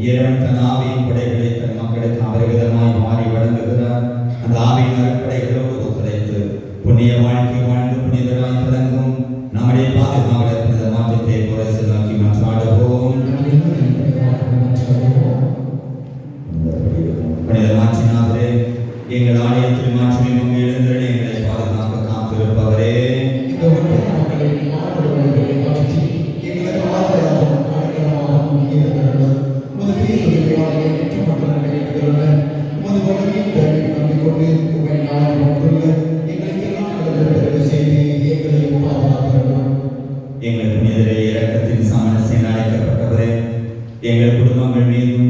இறைவன் தன் ஆவியின் கொடைகளை தன் மக்களுக்கு அபரிவிதமாய் மாறி வழங்குகிறார். அந்த ஆவியின் அருட்கொடைகளோடு ஒத்துழைத்து புண்ணிய வாழ்க்கை வாழ்ந்து புனிதராய் தொடங்கும் நம்முடைய பாதுகாவலர் புனித மாற்றத்தை குறைசி நோக்கி மன்றாடுவோம். புனித மாற்றினாரே, எங்கள் ஆலயத்தில் மாற்றியும் எழுந்தருளி எங்களை பாதுகாக்க காத்திருப்பவரே, எங்கள் புனிதரை இரக்கத்தின் சமரசை அழைக்கப்பட்டவரே, எங்கள் குடும்பங்கள் மீதும்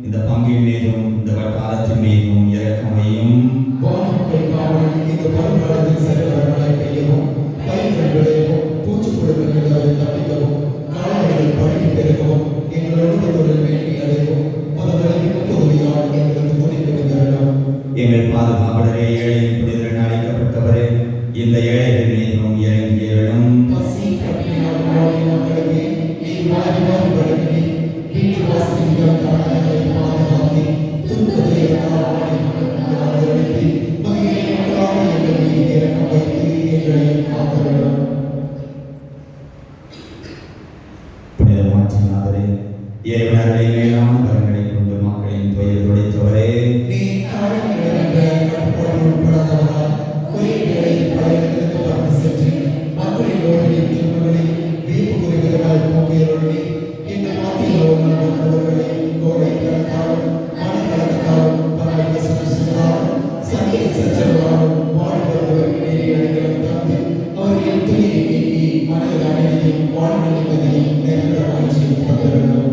இந்த பங்கின் மீதும் இந்த வட்டாரத்தின் மீதும் இரக்கமையும் எங்கள் பாதுகாவலரே, ஏழையின் புனிதர் அழைக்கப்பட்டவரே, இந்த ஏழைகள் மீதும் இறங்கியவர்களும் புனித மாற்றினாரே, இறைவனர்களை மேலான வரங்களை கொண்டு மக்களின் துயர் துடைத்தவரே,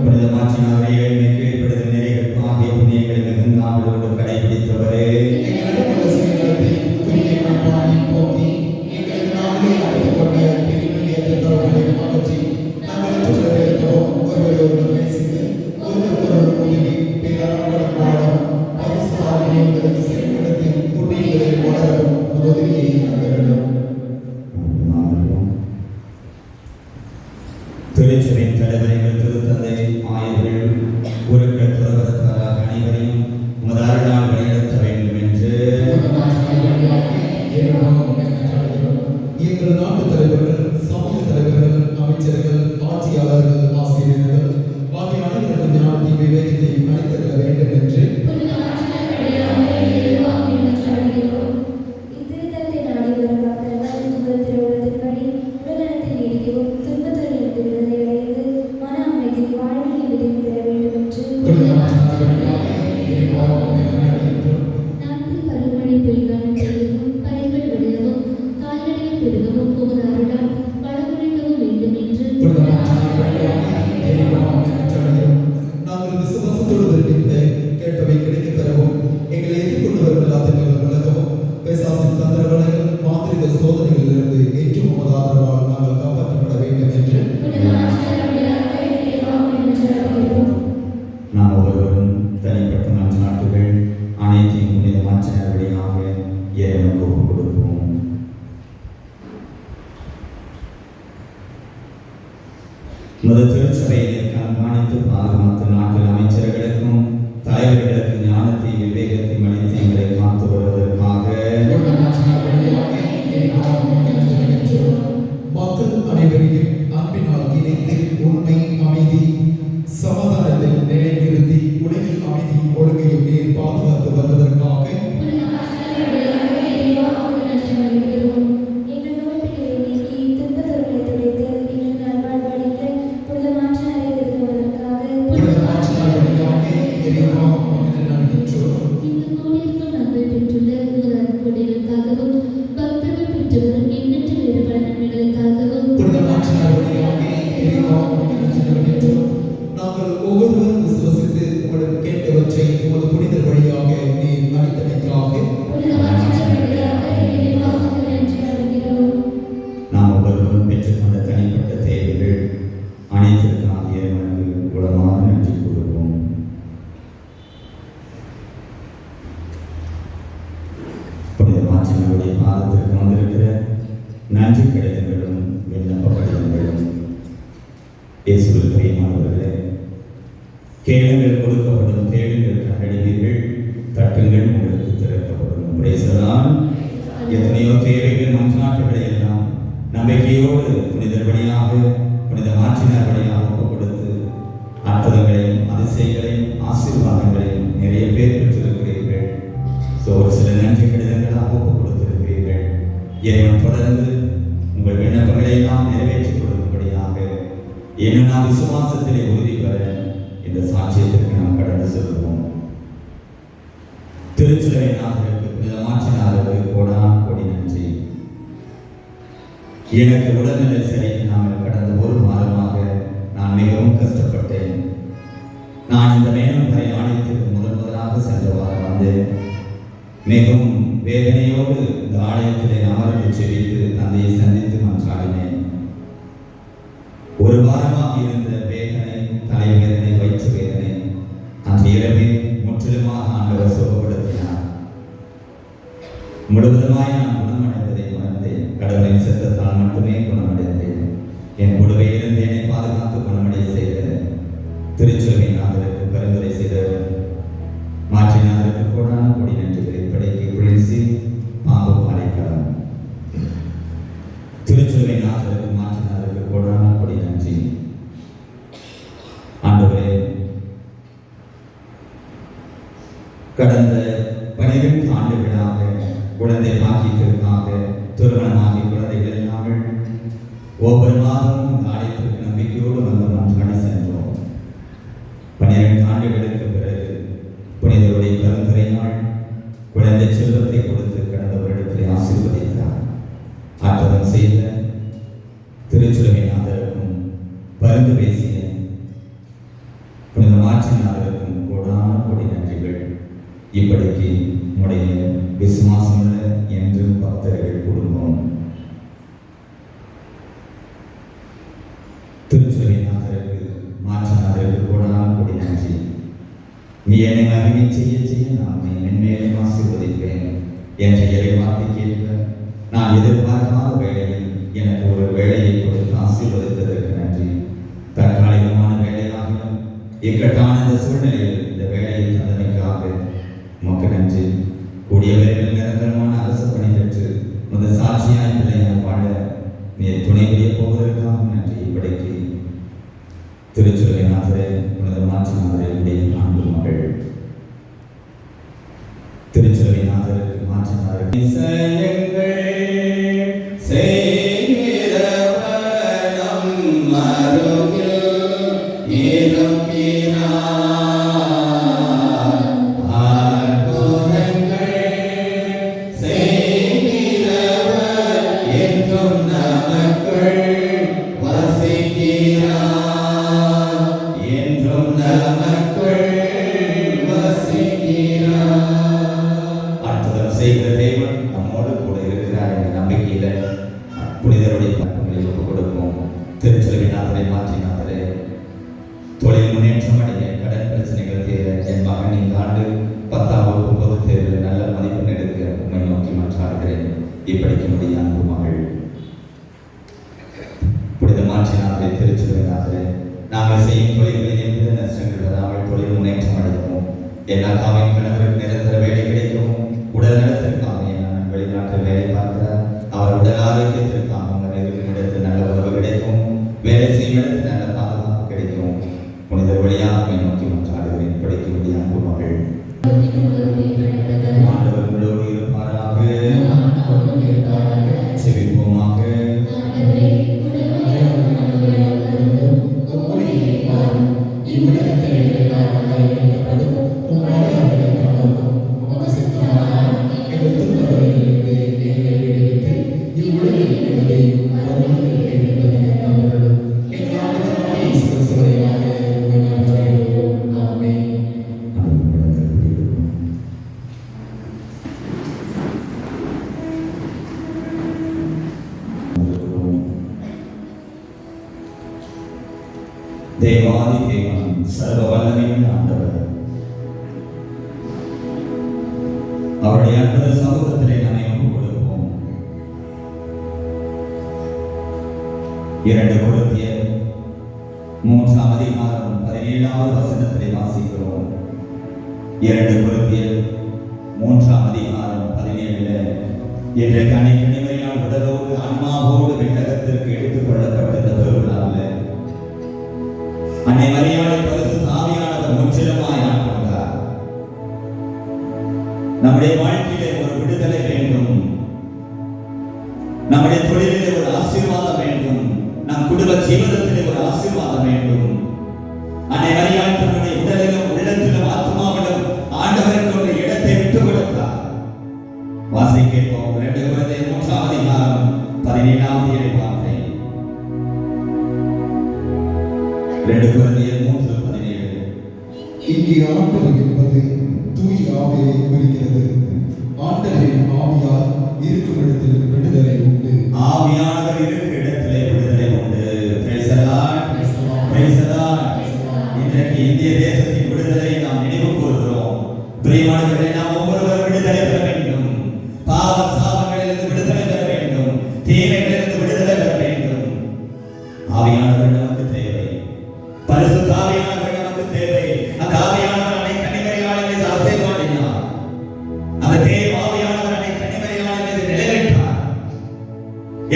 புனித மாற்றினாரே, ஏழ்மை கீழ்ப்படுதல் நிறைகள் ஆகிய புண்ணியங்களை மிகுந்த ஆவலோடு கடைபிடித்தவரே, திருச்சபையின் தலைவர்கள், திருத்தந்தை, ஆயர்கள், குருக்கள், துறவரத்தாராக அனைவரையும் உமது அருளால் வழிநடத்த வேண்டும் என்று எங்கள் நாட்டு தலைவர்கள், சமூக தலைவர்கள், அமைச்சர்கள், ஆட்சியாளர்கள், ஆசிரியர்கள் ஆகிய அனைவருக்கும் ஞானத்தையும் விவேகத்தையும் அளித்திருக்க வேண்டும் என்று நாங்கள் விசுவாசத்தோடு கேட்பவை கிடைக்கப் பெறவும், எங்களை எதிர்கொண்டு வரும் எல்லாத்தையும் விலகவும், பிசாசின் தந்திரவலைகள், மாந்திரிக சோதனைகளிலிருந்து ஏற்றும் உமது ஆதரவால் நாங்கள் காப்பாற்றப்பட வேண்டும் என்று நாம் ஒவ்வொருவரும் தனிப்பட்ட நாட்டுகள் அனைத்தையும் புனித மாற்றினார் வழியாக இறைவனுக்கு ஒப்புக் கொடுப்போம். உமது திருச்சபையை கண்காணித்து பாதுகாத்து நாட்டில் அமைச்சர்களுக்கும் தலைவர்களுக்கு ஞானத்தை விவேகத்தை அளித்து எங்களை காத்து வருவதற்காக மக்கள் அனைவரையும் அன்பினால் இணைத்து உண்மை, அமைதி, சமாதானத்தில் நிலைநிறுத்தி உலகில் அமைதி ஒழுங்கையும் நீர் பாதுகாத்து வருவதற்காக இந்த கோவில் கேளுங்கள் கொடுக்கப்படும், தேடுங்கள் கண்டடைவீர்கள், தட்டுங்கள் உங்களுக்கு திறக்கப்படும். பிரேசலாம். எத்தனையோ தேவைகள் மன்றாட்டுகளை எல்லாம் நம்பிக்கையோடு புனிதர்படியாக புனித மாற்றினர்படியாக கொடுத்து அற்புதங்களையும் அதிசயங்களையும் ஆசீர்வாதங்களையும் நிறைய பேர் பெற்றிருக்கிறீர்கள். ஒரு சில நன்றி கடிதங்களாக கொடுத்திருக்கிறீர்கள். இறைவன் தொடர்ந்து உங்கள் விண்ணப்பங்களை எல்லாம் நிறைவேற்றிக் கொடுக்கும்படியாக இன்னும் நாம் விசுவாசத்திலே உறுதி பெற இந்த சாட்சியத்திற்கு நாம் கடந்து செல்வோம். திருச்சிலுவை நாதருக்கு புனித மாற்றினாருக்கு கோடான கோடி நன்றி. எனக்கு உடல்நிலை சரியில்லாமல் கடந்த ஒரு மாதமாக நான் மிகவும் கஷ்டப்பட்டேன். நான் இந்த மேலும் ஆலயத்திற்கு முதலாக சென்ற வாரம் வந்தேன். மிகவும் வேதனையோடு இந்த ஆலயத்திலே அமர்ந்து செவித்து தந்தையை சந்தித்து மன்றாடினேன். ஒரு வாரமாக இருந்த வேதனை, தலைவேதனை, வயிற்று வேதனை அந்த இரவே முற்றிலுமாக ஆண்டவர் சுகப்படுத்தினார். முழுவதுமாய் நான் குணமடைந்ததை உணர்ந்தேன். கடவுளின் சித்தத்தால் மட்டுமே குணமடைந்தேன். என் கூடவே இருந்து என்னை பாதுகாத்து குணமடைய செய்த திருச்சிலுவை நாதருக்கு பரிந்துரை செய்த மாற்றினாதற்கு கோடான கோடி நன்றிகளை படைக்கு பிரிசி பாம்பு பாலைக்காலம். திருச்சிலுவை நாதருக்கு மாற்றினாதற்கு கோடான கோடி நன்றி. ஆண்டவரே, கடந்த 12 ஆண்டுகளாக குழந்தை பாக்கியத்திற்காக திருமணமாகிய குழந்தைகள் இல்லாமல் ஒவ்வொரு மாதமும் இந்த ஆலயத்திற்கு நம்பிக்கையோடு வந்து மன்றாடி சென்றோம். 12 ஆண்டுகளுக்கு பிறகு புனிதருடைய கருத்துரையால் குழந்தை செல்வத்தை கொடுத்து கடந்த வருடத்திலே ஆசீர்வதித்தார். அற்புதம் செய்த திருச்சிலுவை நாதருக்கும் பரிந்து பேசிய புனித மாற்றினாதருக்கும் கோடான கோடி நன்றிகள். இப்படிக்கு உடைய விசுவாசமுள்ள என்றும் பக்தர்கள் குடும்பம். திருச்சிலுவை நாதருக்கு மாற்றினாதருக்கு கோடான கோடி நன்றி. நீ என்னை மகிமை செய்ய செய்ய நான் உன்னை மென்மேலும் ஆசீர்வதிப்பேன் என்ற இறைவார்த்தை கேட்க நான் எதிர்பார்க்காத வேளையில் எனக்கு ஒரு வேலையை கொடுத்து ஆசீர்வதித்ததற்கு நன்றி. தற்காலிகமான வேலையாகிலும் இக்கட்டான இந்த சூழ்நிலையில் இந்த வேலையை தந்தமைக்காக உமக்கு நன்றி. கூடிய விரைவில் நிரந்தரமான அரசு பணி பெற்று முதல் சாட்சியாய் பிள்ளையாய் வாழ நீ துணை புரிய போவதற்காக நன்றி. இப்படிக்கு திருச்சிலுவை நாதரே, புனித மாற்றினாதரே, அன்பு மகள் திருச்சிலுவை நாதருக்கு மாற்றினாதருக்கு செய்கிற தேவன் நம்மோடு கூட இருக்கிறார் என்ற நம்பிக்கையில புனிதருடைய பக்கங்களை ஒப்புக் கொடுப்போம். திருச்சிலுவை நாதரை மாற்றினாதரே, தொழில் முன்னேற்றம் அடைய, கடன் பிரச்சனைகள் தீர, என் மகன் இந்த ஆண்டு 10ஆம் வகுப்பு பொதுத் தேர்வில் நல்ல மதிப்பெண் எடுக்க உண்மை நோக்கி மன்றாடுகிறேன். இப்படிக்க முடிய அன்பு மகள் புனித மாற்றினாதரே, திருச்சிலுவை நாதரே, நாங்கள் செய்யும் தொழில்களில் எந்த நஷ்டங்கள் வராமல் தொழில் முன்னேற்றம் அடையவும், என் அக்காவின் கணவருக்கு நிரந்தர வேலை கிடைக்கவும், உடல் நலத்திற்காக நான் வெளிநாட்டில் வேலை பார்க்கிறார், அவர் உடல் ஆரோக்கியத்திற்காக இருக்கும் இடத்தில் நல்ல உறவு கிடைக்கும், வேலை செய்யும் இடத்தில் நல்ல பாதுகாப்பு கிடைக்கும். புனிதர் வழியாக நோக்கி மன்றாடுகிறேன். படிக்க முடிய அன்பு மகள் ஆண்டவர் உங்களோடு இருப்பாராக. செவிப்போமாக. தேவாதி தேவன், சர்வ வல்லமையுள்ள ஆண்டவர், அவருடைய அற்புத சமூகத்திலே நம்மை ஒப்புக் கொடுப்போம். 2 கொரிந்தியர் 3 3ஆம் அதிகாரம் 17வது வசனத்திலே வாசிக்கிறோம். 2 கொரிந்தியர் 3ஆம் அதிகாரம் 17 இன்றைக்கு அன்னைக்கணிமையால் உடலோடு ஆன்மாவோடு விண்ணகத்திற்கு எடுத்துக் கொள்ளப்பட்ட இந்த பெருவிழாவில் அன்னை மரியாதை பரிசுத்த ஆவியானவர் முற்றிலுமாய் ஆட்கொண்டார். நம்முடைய வாழ்க்கையிலே ஒரு விடுதலை வேண்டும், நம்முடைய தொழிலிலே ஒரு ஆசீர்வாதம் வேண்டும், நம் குடும்ப ஜீவனத்திலே ஒரு ஆசீர்வாதம் வேண்டும். அன்னை மரியாதை தன்னுடைய உடலிலும் உள்ளத்திலும் ஆத்மாவிலும் ஆண்டவருக்கு ஒரு இடத்தை விட்டுக் கொடுத்தார். வாசிப்போம். 2 கொரிந்தியர் 3ஆம் அதிகாரம் 17வது வார்த்தை. 2 கொரிந்தியர் 3:17. இங்கே ஆண்டவர் என்பது தூய ஆவியை குறிக்கிறது. ஆண்டவரின் ஆவியால் இருக்கும் இடத்தில் விடுதலை உண்டு. ஆவியானவர் இருக்கிற இடத்திலே விடுதலை உண்டு. Praise the Lord. Praise the Lord. இன்றைக்கு இந்திய தேசத்தின் விடுதலை நாம் நினைவு கூறுகிறோம். பிரியமானவர்களே, நாம் ஒவ்வொருவரும் விடுதலை பெற வேண்டும். பாவ சாபங்களிலிருந்து விடுதலை பெற வேண்டும். தீமைகளிலிருந்து விடுதலை பெற வேண்டும். ஆவியானவர் நமக்கு தேவை. பரிசுத்த ஆவியானவர் நமக்கு தேவை. அந்த ஆவியானவர் அன்னை கன்னிமரியாள் மீது அசைவாடினார். அந்த தேவ ஆவியானவர் அன்னை கன்னிமரியாள் மீது நிலைநின்றார்.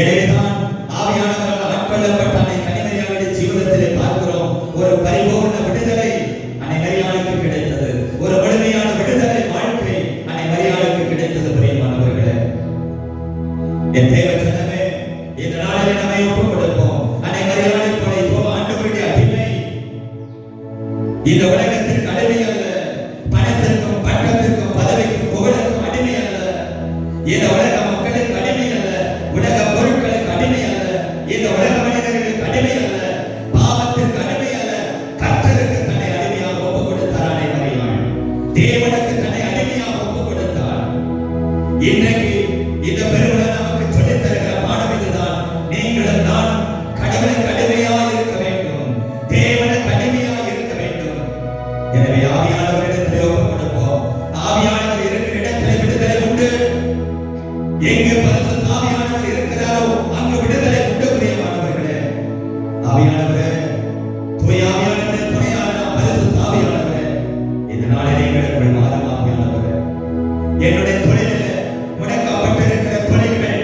எனவேதான் ஆவியானவரால் ஆட்கொள்ளப்பட்ட அன்னை கன்னிமரியாளுடைய ஜீவிதத்திலே பார்க்கிறோம் ஒரு பரிபூர்ண விடுதலை அன்னை மரியாளுக்கு கிடைத்தது. ஒரு முழுமையான விடுதலை வாழ்க்கை அன்னை மரியாளுக்கு கிடைத்தது. பிரியமானவர்களே, என் தேவ ஜனமே, இந்த நாளிலே நம்மை ஒப்புக் கொடுப்போம். அன்னை மரியாளை போல ஆண்டவருடைய அடிமை. இந்த உலகத்திற்கு அடிமை அல்ல, பணத்திற்கும் பட்டத்திற்கும் பதவிக்கும் புகழுக்கும் அடிமை அல்ல, இந்த உலக மக்களுக்கு அடிமை அல்ல, உலக பொருட்களுக்கு அடிமை அல்ல, இந்த உலக மனிதர்களுக்கு அடிமை அல்ல, பாவத்திற்கு அடிமை அல்ல. கர்த்தருக்கு தன்னை அடிமையாக ஒப்புக் கொடுத்தார் அன்னை மரியாள். தேவனுக்கு தன்னை அடிமையாக ஒப்புக் கொடுத்தார். இன்றைக்கு இந்த பெருவிழா நமக்கு சொல்லித் தருகிற பாடம் இதுதான். நீங்களும் நானும் கடவுளுக்கு அடிமையாக இருக்க வேண்டும், தேவனுக்கு அடிமையாக இருக்க வேண்டும். எனவே ஆவியானவரிடத்திலே ஒப்புக் கொடுப்போம். ஆவியானவர் இருக்கிற இடத்திலே விடுதலை உண்டு. எங்கு பரிசுத்த ஆவியானவர் இருக்கிறாரோ அங்கு விடுதலை உண்டு. பிரியமானவர்களே, ஆவியானவரே, தூய ஆவியானவரே, துணையான பரிசுத்த ஆவியானவரே, இந்த நாளிலே எங்களுக்குள் வாரும். ஆவியானவரே, என்னுடைய தொழிலிலே முடக்கப்பட்டிருக்கிற தொழில்கள்,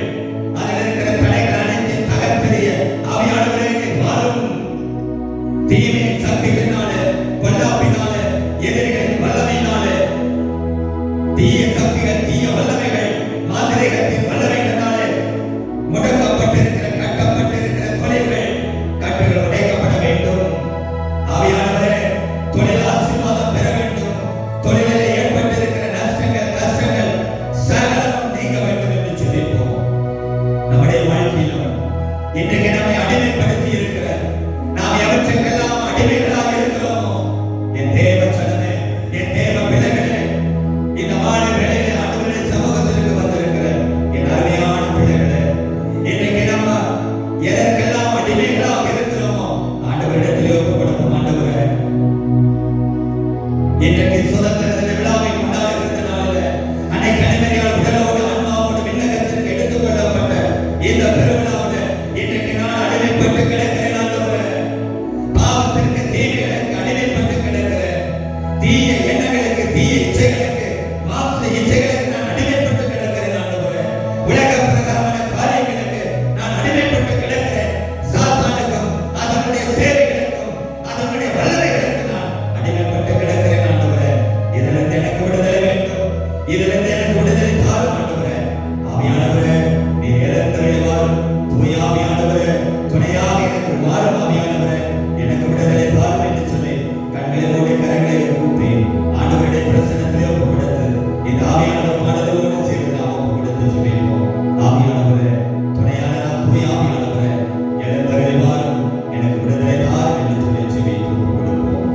அதில் இருக்கிற தடைகள் அனைத்தையும் தகர்த்தெறிய ஆவியானவரே வாரும். தீமையின் சக்திகளினாலே, பொல்லாப்பினாலே, எதிரிகளின் வல்லமையினாலே, தீய சக்திகள், தீய வல்லமைகள், மாந்திரீகத்தின் வல்லமைகளினாலே முடக்கப்பட்டிருக்கிற, கட்டப்பட்டிருக்கிற தொழில்கள், கட்டுகள் உடைக்கப்பட வேண்டும். ஆவியானவரே, தொழில் ஆசீர்வாதம் பெற வேண்டும். தொழிலிலே ஏற்பட்டிருக்கிற நஷ்டங்கள், கஷ்டங்கள் சகலமும் நீங்க வேண்டும் என்று சொல்லிப்போம். நம்முடைய வாழ்க்கையிலும் இன்றைக்கு நம்மை அடிமைப்படுத்தி இருக்கிற, நாம் எவற்றுக்கெல்லாம் அடிமைகளாக இருக்கிறோமோ, என் தேவ ஜனமே, என் தேவ பிள்ளைகளே, இந்த மாலை வேளையிலே ஆண்டவருடைய சமூகத்திற்கு வந்திருக்கிற என் அருமையான பிள்ளைகளே, இன்றைக்கு நம்ம எதற்கெல்லாம் அடிமைகளாக இருக்கிறோமோ ஆண்டவரிடத்திலே ஒப்புக் கொடுப்போம். ஆண்டவரே, இன்றைக்கு சுதந்திர தின விழாவை கொண்டாடுகிற நாளிலே அன்னை கன்னிமரியாள் உடலோடு ஆன்மாவோடு விண்ணகத்திற்கு எடுத்துக் கொள்ளப்பட்ட இந்த பெருவிழாவில் இன்றைக்கு நான் அடிமைப்பட்டு கிடக்கிறேன். ஆண்டவரே, பாவத்திற்கு, தீமைகளுக்கு அடிமைப்பட்டு கிடக்கிறேன். தீய எண்ணங்களுக்கு, தீய இச்சைகளுக்கு, மாம்ச இச்சைகளுக்கு நான் அடிமைப்பட்டு கிடக்கிறேன். ஆண்டவரே, உலக பிரகாரமான காரியங்களுக்கு நான் அடிமைப்பட்டு கிடக்கிறேன். சாத்தானுக்கும் அதனுடைய சேவைகளுக்கும் அதனுடைய வல்லமைகளுக்கு நான் அடிமைப்பட்டு கிடக்கிறேன். ஆண்டவரே, இதிலிருந்து எனக்கு விடுதலை வேண்டும். இதிலிருந்து எனக்கு விடுதலை தாரும். ஆண்டவரே, ஆவியானவரே, நீர் இறந்தவரே வாரும். தூய ஆவியானவரே, துணையாக எனக்கு வாரும். ஆவியானவரே, எனக்கு விடுதலை தாரும் என்று சொல்லி கண்களை மூடி கரங்களை கூப்பி ஆண்டவருடைய பிரசன்னத்திலே ஒப்புக் கொடுத்து இந்த ஆவியானவர் பாடலோடு சேர்ந்து நாம் ஒப்புக் கொடுத்து சொல்லியிருப்போம். ஆவியானவரே, துணையான தூய ஆவியானவரே, இறந்தவரே வாரும், எனக்கு விடுதலை தாரும் என்று சொல்லி ஜெபித்து ஒப்புக் கொடுப்போம்.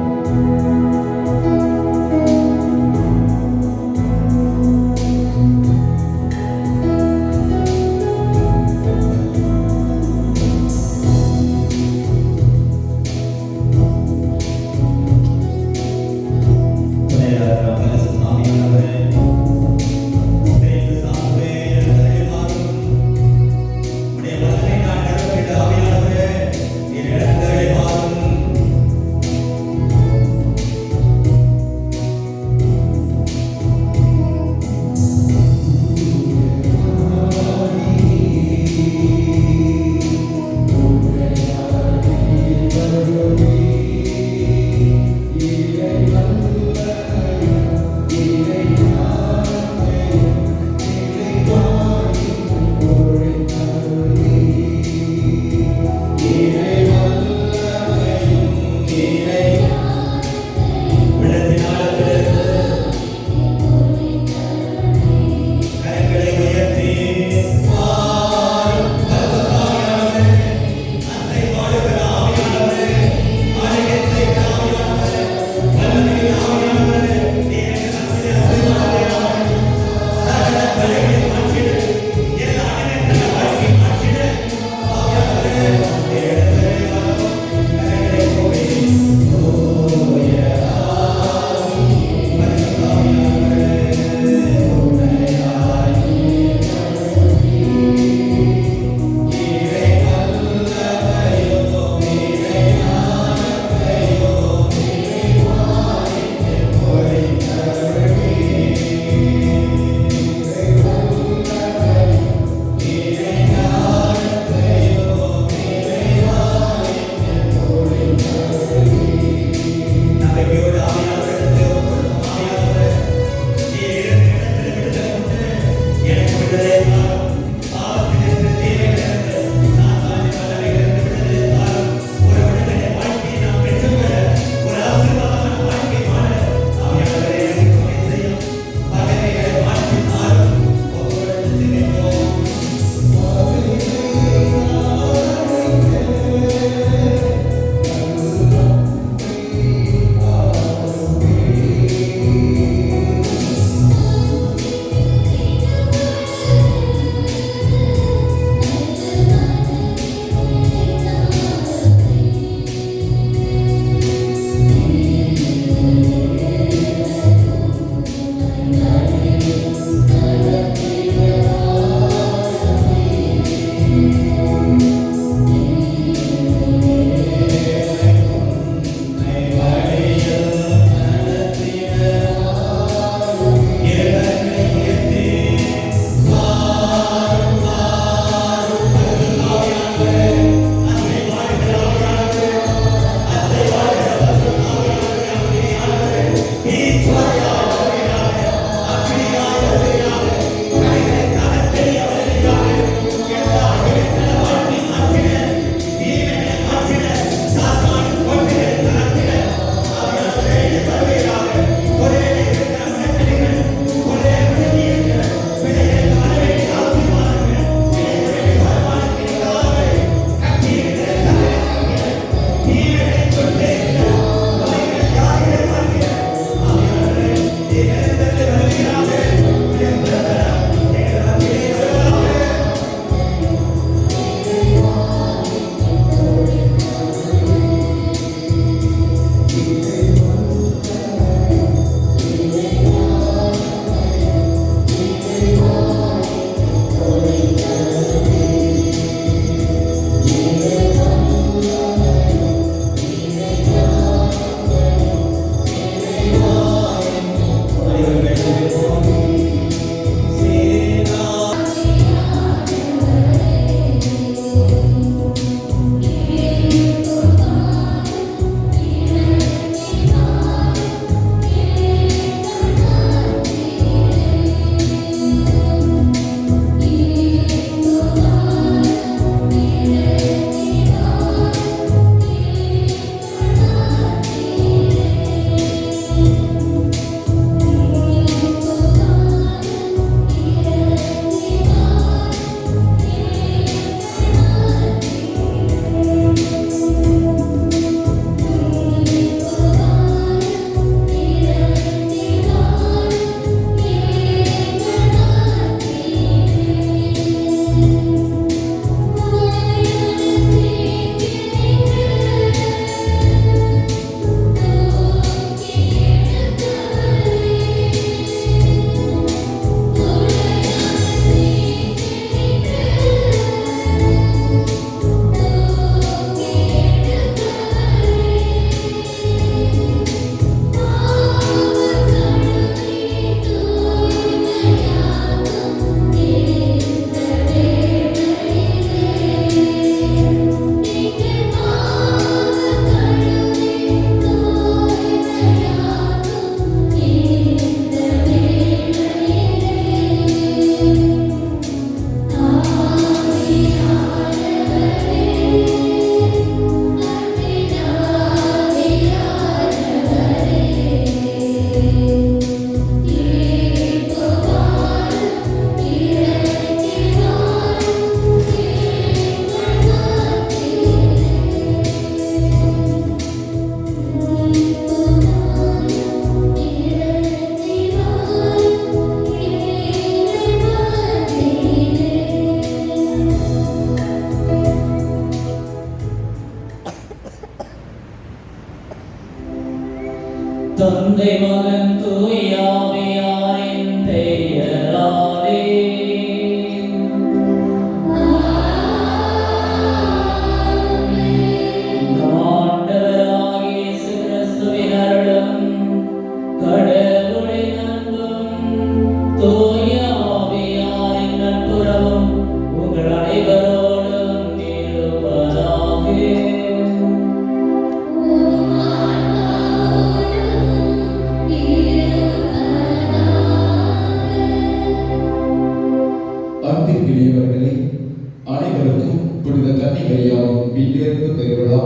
தந்தை மகன் தூய ஆவியாரின் பெயராலே. நம் ஆண்டவராகிய இயேசு கிறிஸ்துவின் அருளும் கடவுளின் அன்பும் தூய ஆவியாரின் நட்புறவும் உங்கள் அனைவரோடும் இருப்பதாக. அன்பிற்கினியவர்களே, அனைவருக்கும் புனித கன்னிமரியாவின் வீட்டிலிருந்து பெருவிழா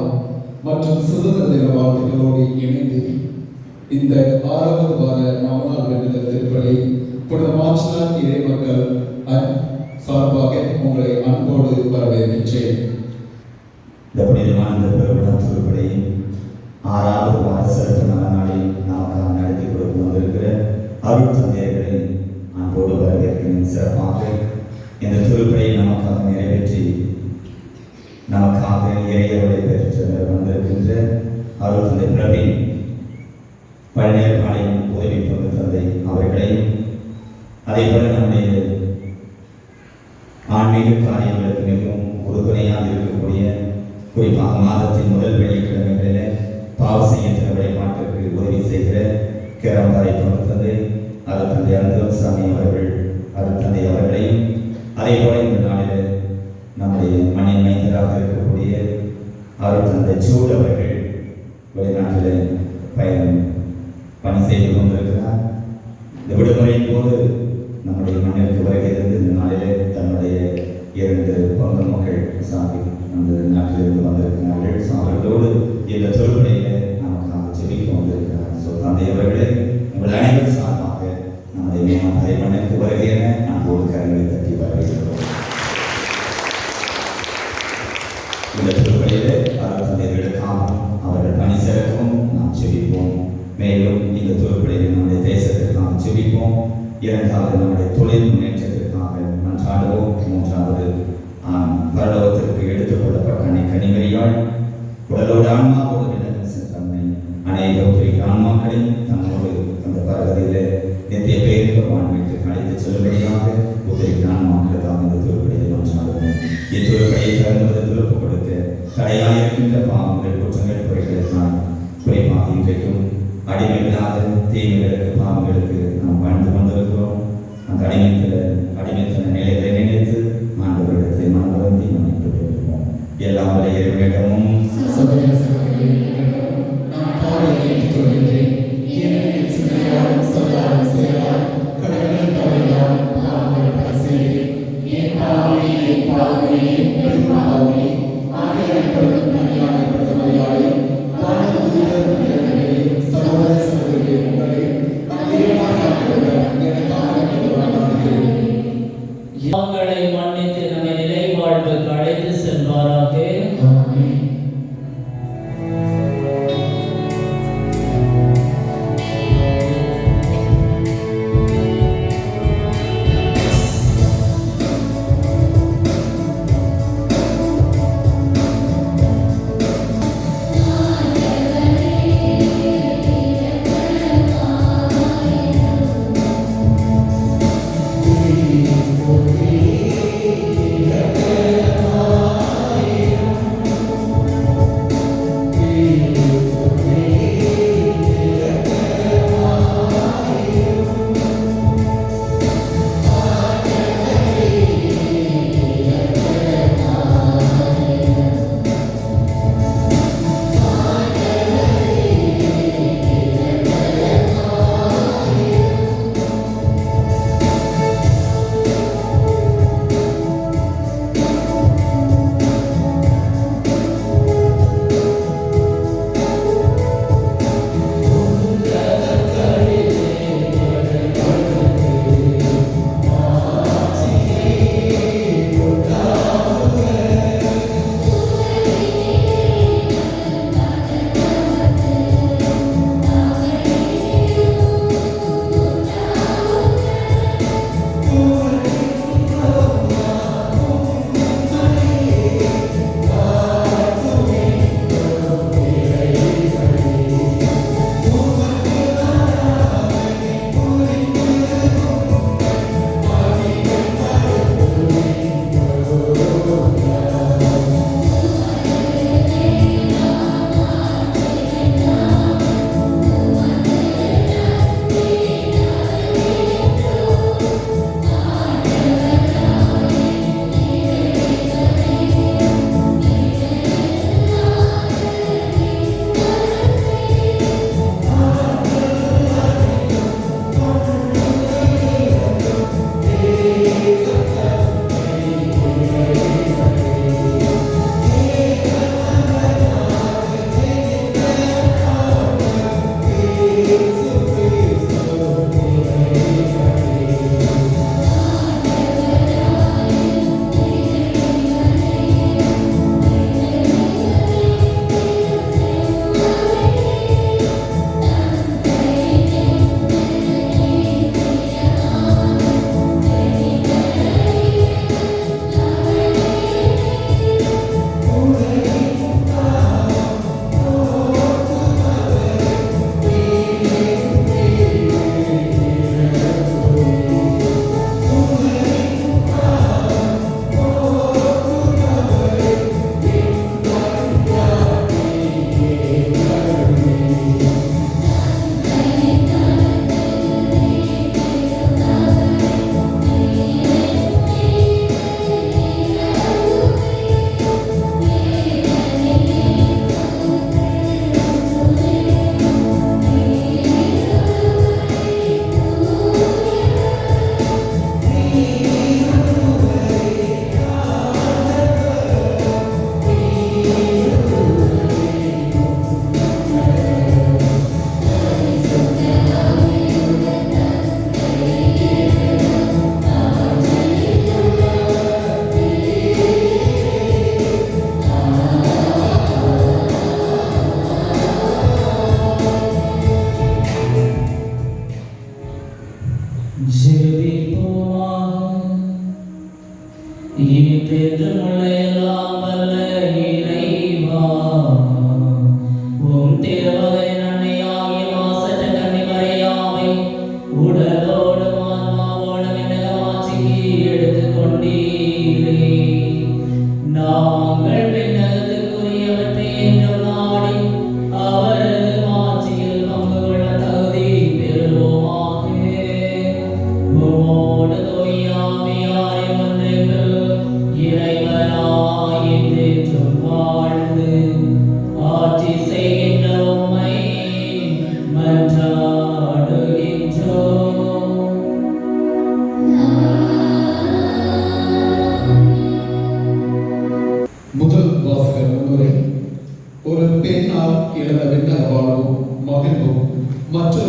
மற்றும் சுதந்திர தின வாழ்த்துக்களோடு இணைந்து இந்த 6வது வார நவநாள் வேண்டுதல் திருப்பலி புனித மார்ச்சினார் இறைமக்கள் சார்பாக உங்களை அன்போடு வரவேற்கின்றேன். இந்த புனிதமான இந்த பெருவிழா திருப்பலி 6வது வார சிறப்பு நவநாளில் நமக்காக நடத்தி கொடுத்து வந்திருக்கிற அருள் தந்தையர்களின் அன்போடு வரவேற்கிறேன். சிறப்பாக இந்த திருப்பலியை நமக்காக நிறைவேற்றி நமக்காக இறையவரை பெற்று வந்திருக்கின்ற அருள் தந்தை பிரவீன் பழனியர்பாளையம் உதவி பங்கு தந்தை அவர்களையும், அதே போல நம்முடைய ஆன்மீக காரியங்களுக்கு மிகவும் உறுதுணையாக இருக்கக்கூடிய, குறிப்பாக மாதத்தின் முதல் வெள்ளிக்கிழமைகளில் பாவ செய்கின்ற வழிபாட்டிற்கு உதவி செய்கிற கேரம்பாறை பங்கு தந்தை அருள் தந்தை அருந்தசாமி அவர்களையும், அதே போல இந்த நாளில் நம்முடைய மண்ணின் மைந்தராக இருக்கக்கூடிய அருள் தந்தை சூடு அவர்கள் வெளிநாட்டில் பணி செய்து கொண்டிருக்கிறார். இந்த விடுமுறையின் போது நம்முடைய மண்ணிற்கு வருகை தந்து இந்த நாளிலே தன்னுடைய 2 பங்கு மக்கள் சாமி அந்த நாட்டிலிருந்து வந்திருக்கிறார்கள். அவர்களோடு இந்த திருப்பலியிலே நமக்காக ஜெபிக்க வந்திருக்கிறார். தந்தை அவர்களே, உங்கள் அனைவரும் சார்பாக நம்முடைய மண்ணிற்கு வருகையென அன்போடு கரங்களை தட்டி வரவேற்கிறோம். இந்த திருப்பலியிலே தந்தையர்களுக்காக அவர்கள் பணி சிறக்கவும் நாம் ஜெபிப்போம். மேலும் இந்த திருப்பலியில் நம்முடைய தேசத்திற்காக ஜெபிப்போம். 2வது நம்முடைய தொழில் முன்னேற்றத்திற்காக மன்றாடுவோம். 3வது பரலோகத்திற்கு எடுத்துக் கொள்ளப்பட்ட அன்னை கன்னிமரியாள் உடலோடு ஆன்மாவோடு விலகும் தன்னை அநேக ஆன்மாக்களையும் தன்னோடு அந்த பரகதியிலே நித்திய பேருக்கு வாழ்விற்கு அழைத்து செல்லும்படியாக உத்திரிக்கிற ஆன்மாக்களுக்காக இந்த திருப்பலியை மன்றாடுவோம். இத்திருப்பலியை திறந்து திருப்பு கொடுக்க தடையாயிருக்கின்ற பாவங்கள், குற்றங்கள், குறைகளுக்கான குறிப்பாக இன்றைக்கும் அடிமைகளாக தீமைகளுக்கு, பாவங்களுக்கு நாம் வாழ்ந்து கொண்டிருக்கிறோம். அந்த அடிமைத்தன நிலைகளை நினைத்து ஆண்டவரிடத்தை மனவருந்தி மன்னிப்பு பெறுவோம். எல்லாம் வல்ல இறைவனிடமும் பாவங்களை மன்னித்து நம்மை நிலை வாழ்வுக்கு அழைத்து செல்வாராக.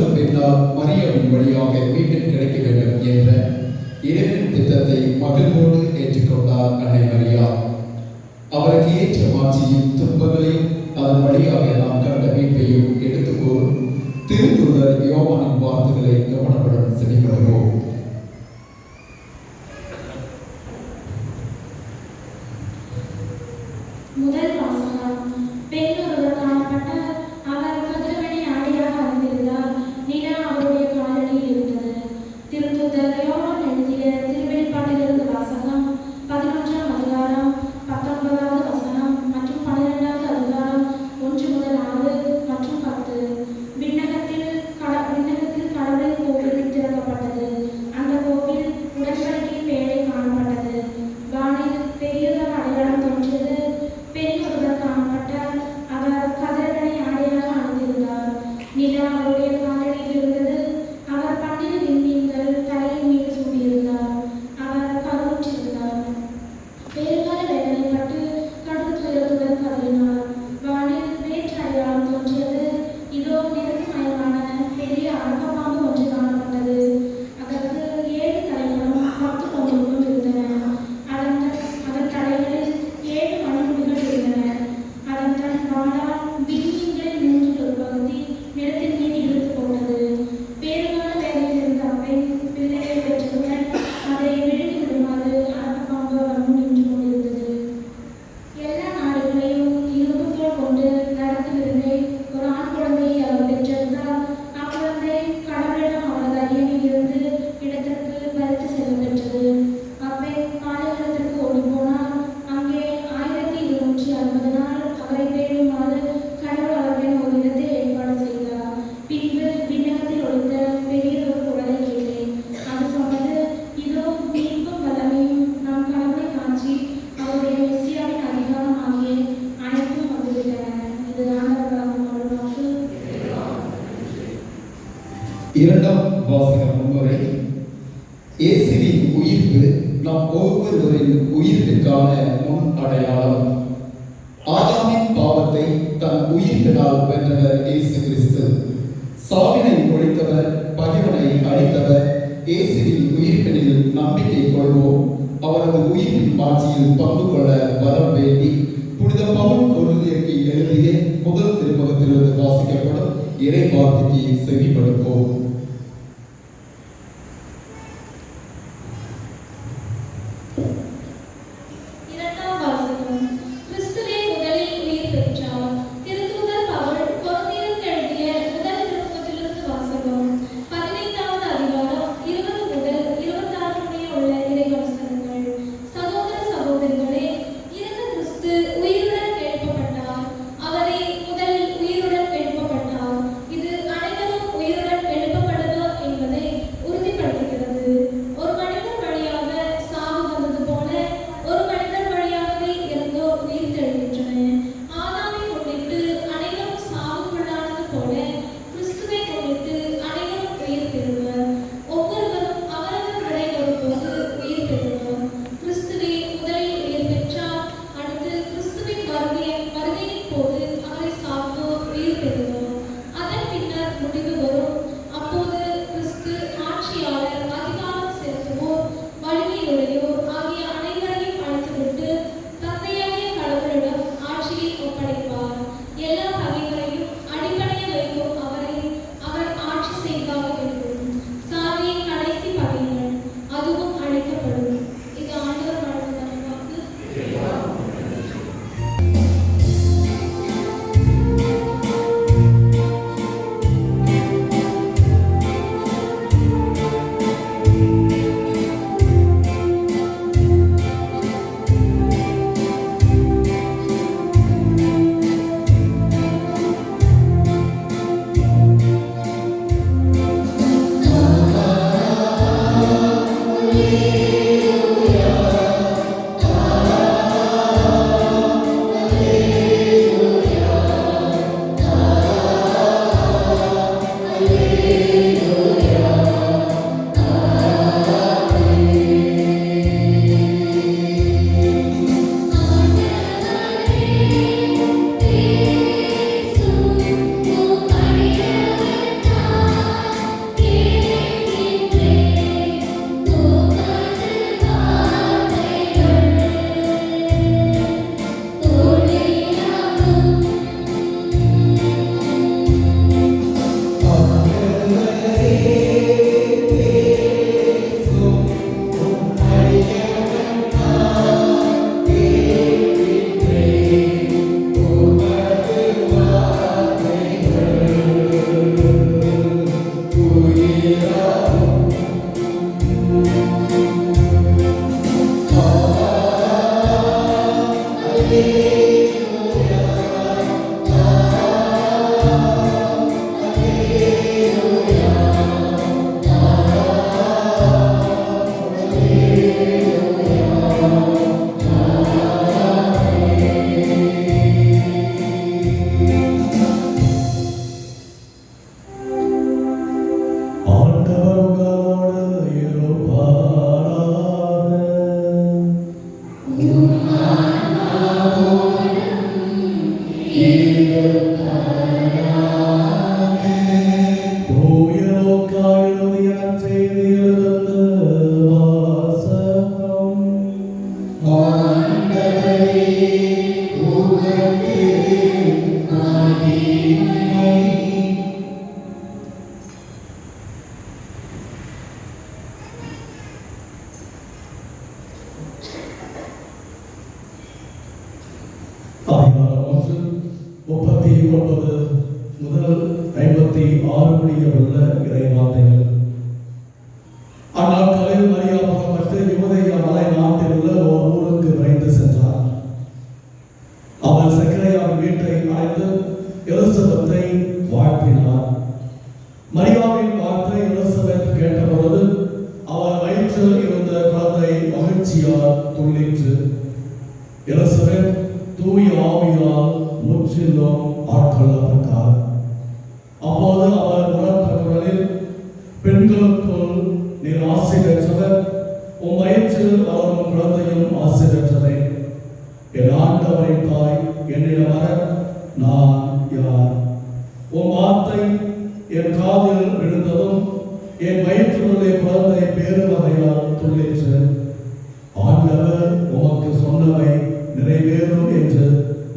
கருவுற்ற பெண்ணால் மரியாவின் வழியாக மீண்டும் கிடைக்க வேண்டும் என்ற இறைவனின் திட்டத்தை மகிழ்வோடு ஏற்றுக்கொண்டார் அன்னை மரியா. அவருக்கு ஏற்ற மாட்சியும் துன்பங்களையும் அதன் வழியாக நாம் கண்ட மீட்பையும் எடுத்துக் கூறும் திருத்தூதர் யோவானின் வார்த்தைகளை கவனப்படும் செவிப்படுவோம். முதல் வாசகம். பெண் ஒருவர் காணப்பட்டார். அவர் கதிரவனை ஆடையாக அணிந்திருந்தார். நிலா அவருடைய காலடியில் இருந்தது. திருத்தூதர் யோவான் எழுதிய திருவெளிப்பாட்டிலிருந்து வாசகம். 11ஆம் அதிகாரம் 19வது வசனம் மற்றும் 12வது அதிகாரம் 1 முதல் 6 மற்றும் 10. விண்ணகத்தில் கடவுளின் கோவில் திறக்கப்பட்டது. அந்த கோவில் உடன்படிக்கை பேழை காணப்பட்டது. வானில் பெரியதொரு அடையாளம் தோன்றியது. பெண் ஒருவர் காணப்பட்டார். அவர் கதிரவனை ஆடையாக அணிந்திருந்தார். நிலா அவருடைய காலடியில் இருந்தது. அவர் 12 விண்மீன்கள் தலையின் மீது சூடியிருந்தார். அவர் கருவுற்றிருந்தார். பேறுகால வேதனைப்பட்டு கடும் துயரத்துடன் கதறினார். வானில் வேற்று அடையாளம் தோன்றியது. இதோ நெருப்புமயமான பெரிய அரக்கப்பாம்பு ஒன்று காணப்பட்டது. அதற்கு 7 தலைகளும் 10 கொம்புகளும் இருந்தன. அதன் தலைகளில் 7 மணிமுடிகள் இருந்தன. அதன் தன் வாளால் விண்மீன்களின் 3 ஒரு பகுதி நிலத்தின் மீது இழுத்து போட்டது. பேறுகால வேலையில் இருந்த அப்பெண் பிள்ளையை பெற்றவுடன் அதை விழுங்கி விடுமாறு அரக்கப்பாம்பு அவர் முன் நின்று கொண்டிருந்தது. எல்லா நாடுகளையும் இரும்புகோல் கொண்டு நடத்துகிறேன். ஒரு ஆண் குழந்தையை அவர் பெற்றெடுத்தார். அக்குழந்தை கடவுளிடம் அவரது அரியணையில் இருந்து இடத்திற்கு பறித்து செல்ல பெற்றது. அப்பெண் பாலைவனத்திற்கு ஓடிப்போனார். அங்கே 1260 நாள் அவரை பேணுமாறு கடவுள் அவர்கள் ஒரு இடத்தை ஏற்பாடு செய்தார். பின்பு விண்ணகத்தில் ஒலித்த பெரியதொரு குரலை கேட்டேன். அது சொன்னது, இதோ மீட்பும் வல்லமையும் நாம் கடவுளை காட்சி அவருடைய மெசியாவின் அதிகாரம் ஆகிய அனைத்தும் வந்துவிட்டன. இது ஆண்டவராகும் அருள்வாக்கு. இரண்டாம் வாசகம் முன்னுரை. இயேசுவின் உயிர்ப்பு நம் ஒவ்வொருவரின் உயிர்ப்புக்கான முன் அடையாளம். ஆதாமின் பாவத்தை தன் உயிர்ப்பினால் வென்றவர் இயேசு கிறிஸ்து. சாவினை ஒழித்தவர், பகைவனை அழித்தவர். இயேசுவின் உயிர்ப்பினில் நம்பிக்கை கொள்வோம். அவரது உயிரின் மாட்சியில் பங்கு கொள்ள வரம் வேண்டி புனித பவுல் கொரிந்தியருக்கு எழுதிய முதல் திருமுகத்திலிருந்து வாசிக்கப்படும் இறை வார்த்தைக்கு செவிப்படுவோம். இரண்டாம் வாசகம். கிறிஸ்துவே முதலில் உயிர் பெற்றார். திருத்தூதர் பவுல் கொரிந்தியருக்கு எழுதிய முதல் திருமுகத்திலிருந்து வாசகம். 15வது அதிகாரம் 20 முதல் 26 முடிய உள்ள இறைவசனங்கள். சகோதர சகோதரிகளே, இறந்த கிறிஸ்து உயிருடன் எழுப்பப்பட்டார். அவரே முதலில் உயிருடன் எழுப்பப்பட்டார். இது அனைவரும் உயிருடன் எழுப்பப்பட்ட 26 உள்ள இறைவார்த்தைகள். அந்நாட்களில் மரியா புறப்பட்டு யூதேயா மலை நாட்டில் உள்ள ஒரு ஊருக்கு விரைந்து சென்றார். அவர் சக்கரையாவின் வீட்டை அடைந்து எலிசபெத்தை வாழ்த்தினார். மரியாவின் வார்த்தை எலிசபெத் கேட்டபொழுது அவர் வயிற்றில் இருந்த குழந்தை மகிழ்ச்சியால் துள்ளிற்று. எலிசபெத் தூய ஆவியால் முற்றிலும் ஆட்கொள்ளப்பட்டார். அப்போது அவர் உரத்த குரலில், பெண்களுக்குள் நீர் ஆசி பெற்றவர், உன் வயிற்றில் வளரும் குழந்தையும் ஆசி பெற்றதே. என் ஆண்டவரின் தாய் என்னிடம் வர நான் யார்? உன் வார்த்தை என் காதில் விழுந்ததும் என் வயிற்றிலுள்ள குழந்தை பேரு வகையால் துள்ளிற்று. ஆண்டவர் உமக்கு சொன்னவை நிறைவேறும் என்று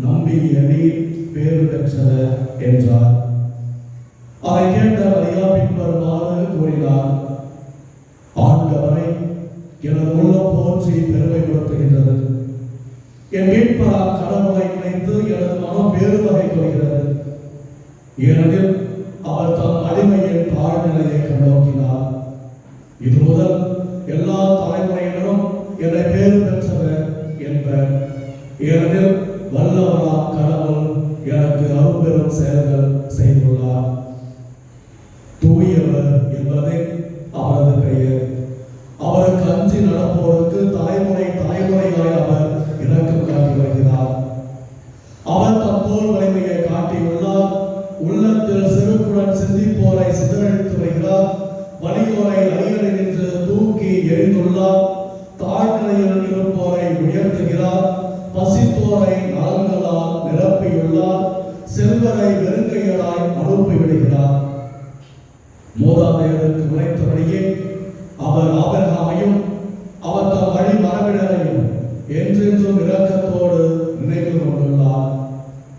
நம்பிய நீர் பேறு பெற்றவர் என்றார். அதை கேட்ட மரியா பின்வருமாறு கூறினார்: ஆண்டவரை எனது உள்ளம் போற்றி பெருமைப்படுத்துகின்றது. என் மீட்பரா கடவுளை நினைத்து எனது மனம் வேறு வகை கொள்கிறது. ஏனெனில் அவர் தம் அடிமையின் தாழ்நிலையை கண்ணோக்கினார். இது முதல் எல்லா தலைமுறையினரும் என்னை பேறு பெற்றவர் என்பர். ஏனெனில் வல்லவரா கடவுள் எனக்கு அரும்பெரும் செயல்கள் செய்துள்ளார். தூயவர் என்பதே அவரது பெயர். அவருக்கு அஞ்சி நடப்போருக்கு தலைமுறை தலைமுறையாய் அவர் இரக்கம் காட்டி வருகிறார். அவர் தம் போர் வலிமையை காட்டியுள்ளார். உள்ளத்தில் சிறுக்குடன் சிந்திப்போரை சிதறடித்து வருகிறார். வலியோரை அரியணை நின்று தூக்கி எறிந்துள்ளார். தாழ்நிலையில் இருப்போரை உயர்த்துகிறார். பசித்தோரை நலன்களால் நிரப்பியுள்ளார். செல்வரை வெறுங்கையராய் அனுப்பி விடுகிறார். மூதாதையருக்கு உரைத்தபடியே அவர் ஆபிரகாமையும் அவர் தம் வழி மரபினரையும் என்றென்றும் இரக்கத்தோடு நினைவு கொண்டுள்ளார்.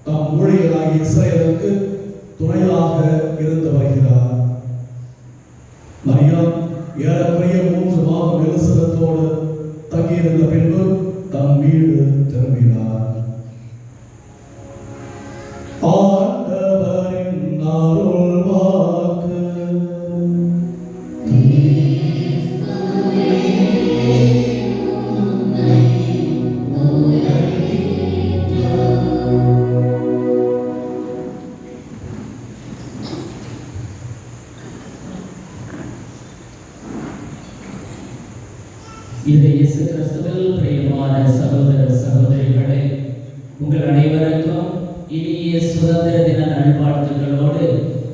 தம் ஊழியராகிய இஸ்ரவேலுக்கு துணையாக இருந்து வருகிறார். மரியா ஏறக்குறைய 3 மாதம் எலிசபெத்தோடு தங்கியிருந்த பின்பு தம் வீடு திரும்பினார். ஆண்டவரின் அருள் வாக்கு. இது இயேசு கிறிஸ்துவில் பிரியமான சகோதர சகோதரிகளே, உங்கள் அனைவருக்கும் இனிய சுதந்திர தின நல்வாழ்த்துக்களோடு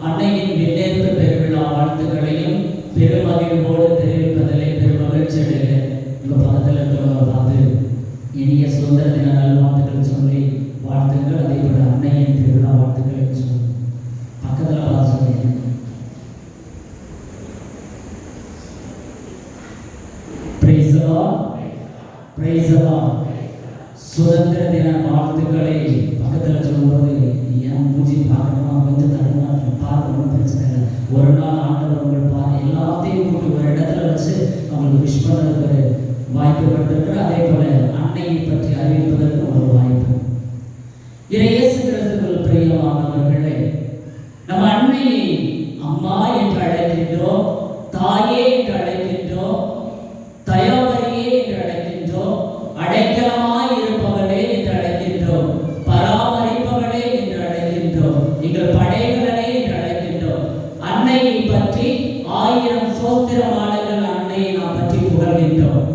அன்னையின் விண்ணேற்பு பெருவிழா வாழ்த்துக்களையும் பெருமகிழ்வோடு தெரிவிப்பதிலே பெருமகிழ்ச்சி அடைகிறேன். உங்க பக்கத்தில் இருக்கிறவங்க பார்த்து இனிய சுதந்திர தின நல்வாழ்த்துக்கள் சொல்லி வாழ்த்துக்கள். அதே போல அன்னையின் திருவிழா வாழ்த்துக்களை சொல்லி பக்கத்தில் பார்த்து சொல்லியிருக்கேன். சுதந்திர தின வாழ்த்துக்களை பக்கத்தில் சொல்லும்போது ஏன் மூஞ்சி பார்க்கணும், கொஞ்சம் தடுமா பார்க்கணும், பிரச்சனை இல்லை. ஒரு நாள் ஆண்டவர் உங்கள் எல்லாத்தையும் கூட்டி ஒரு இடத்துல வச்சு அவங்களுக்கு விஷ் பண்ணுறதுக்கு ஒரு வாய்ப்பு பெற்றிருக்கிற. அதே போல அன்னையை பற்றி அறிவிப்பதற்கு ஒரு வாய்ப்பு. இயேசு கிறிஸ்துவில் பிரியமானவர்களே, நம்ம அன்னையை அம்மா என்று அழைக்கின்றோம், தாயே என்று அழைக்கின்றோம், தயாபரியே என்று அழைக்கின்றோம், அடைக்கலமாய் இருப்பவளே என்று அழைக்கின்றோம், பராமரிப்பவளே என்று அழைக்கின்றோம், எங்கள் படைகளே என்று அழைக்கின்றோம். அன்னையை பற்றி 1000 சோத்திரமாலைகள் அன்னையை நாம் பற்றி புகழ்கின்றோம்.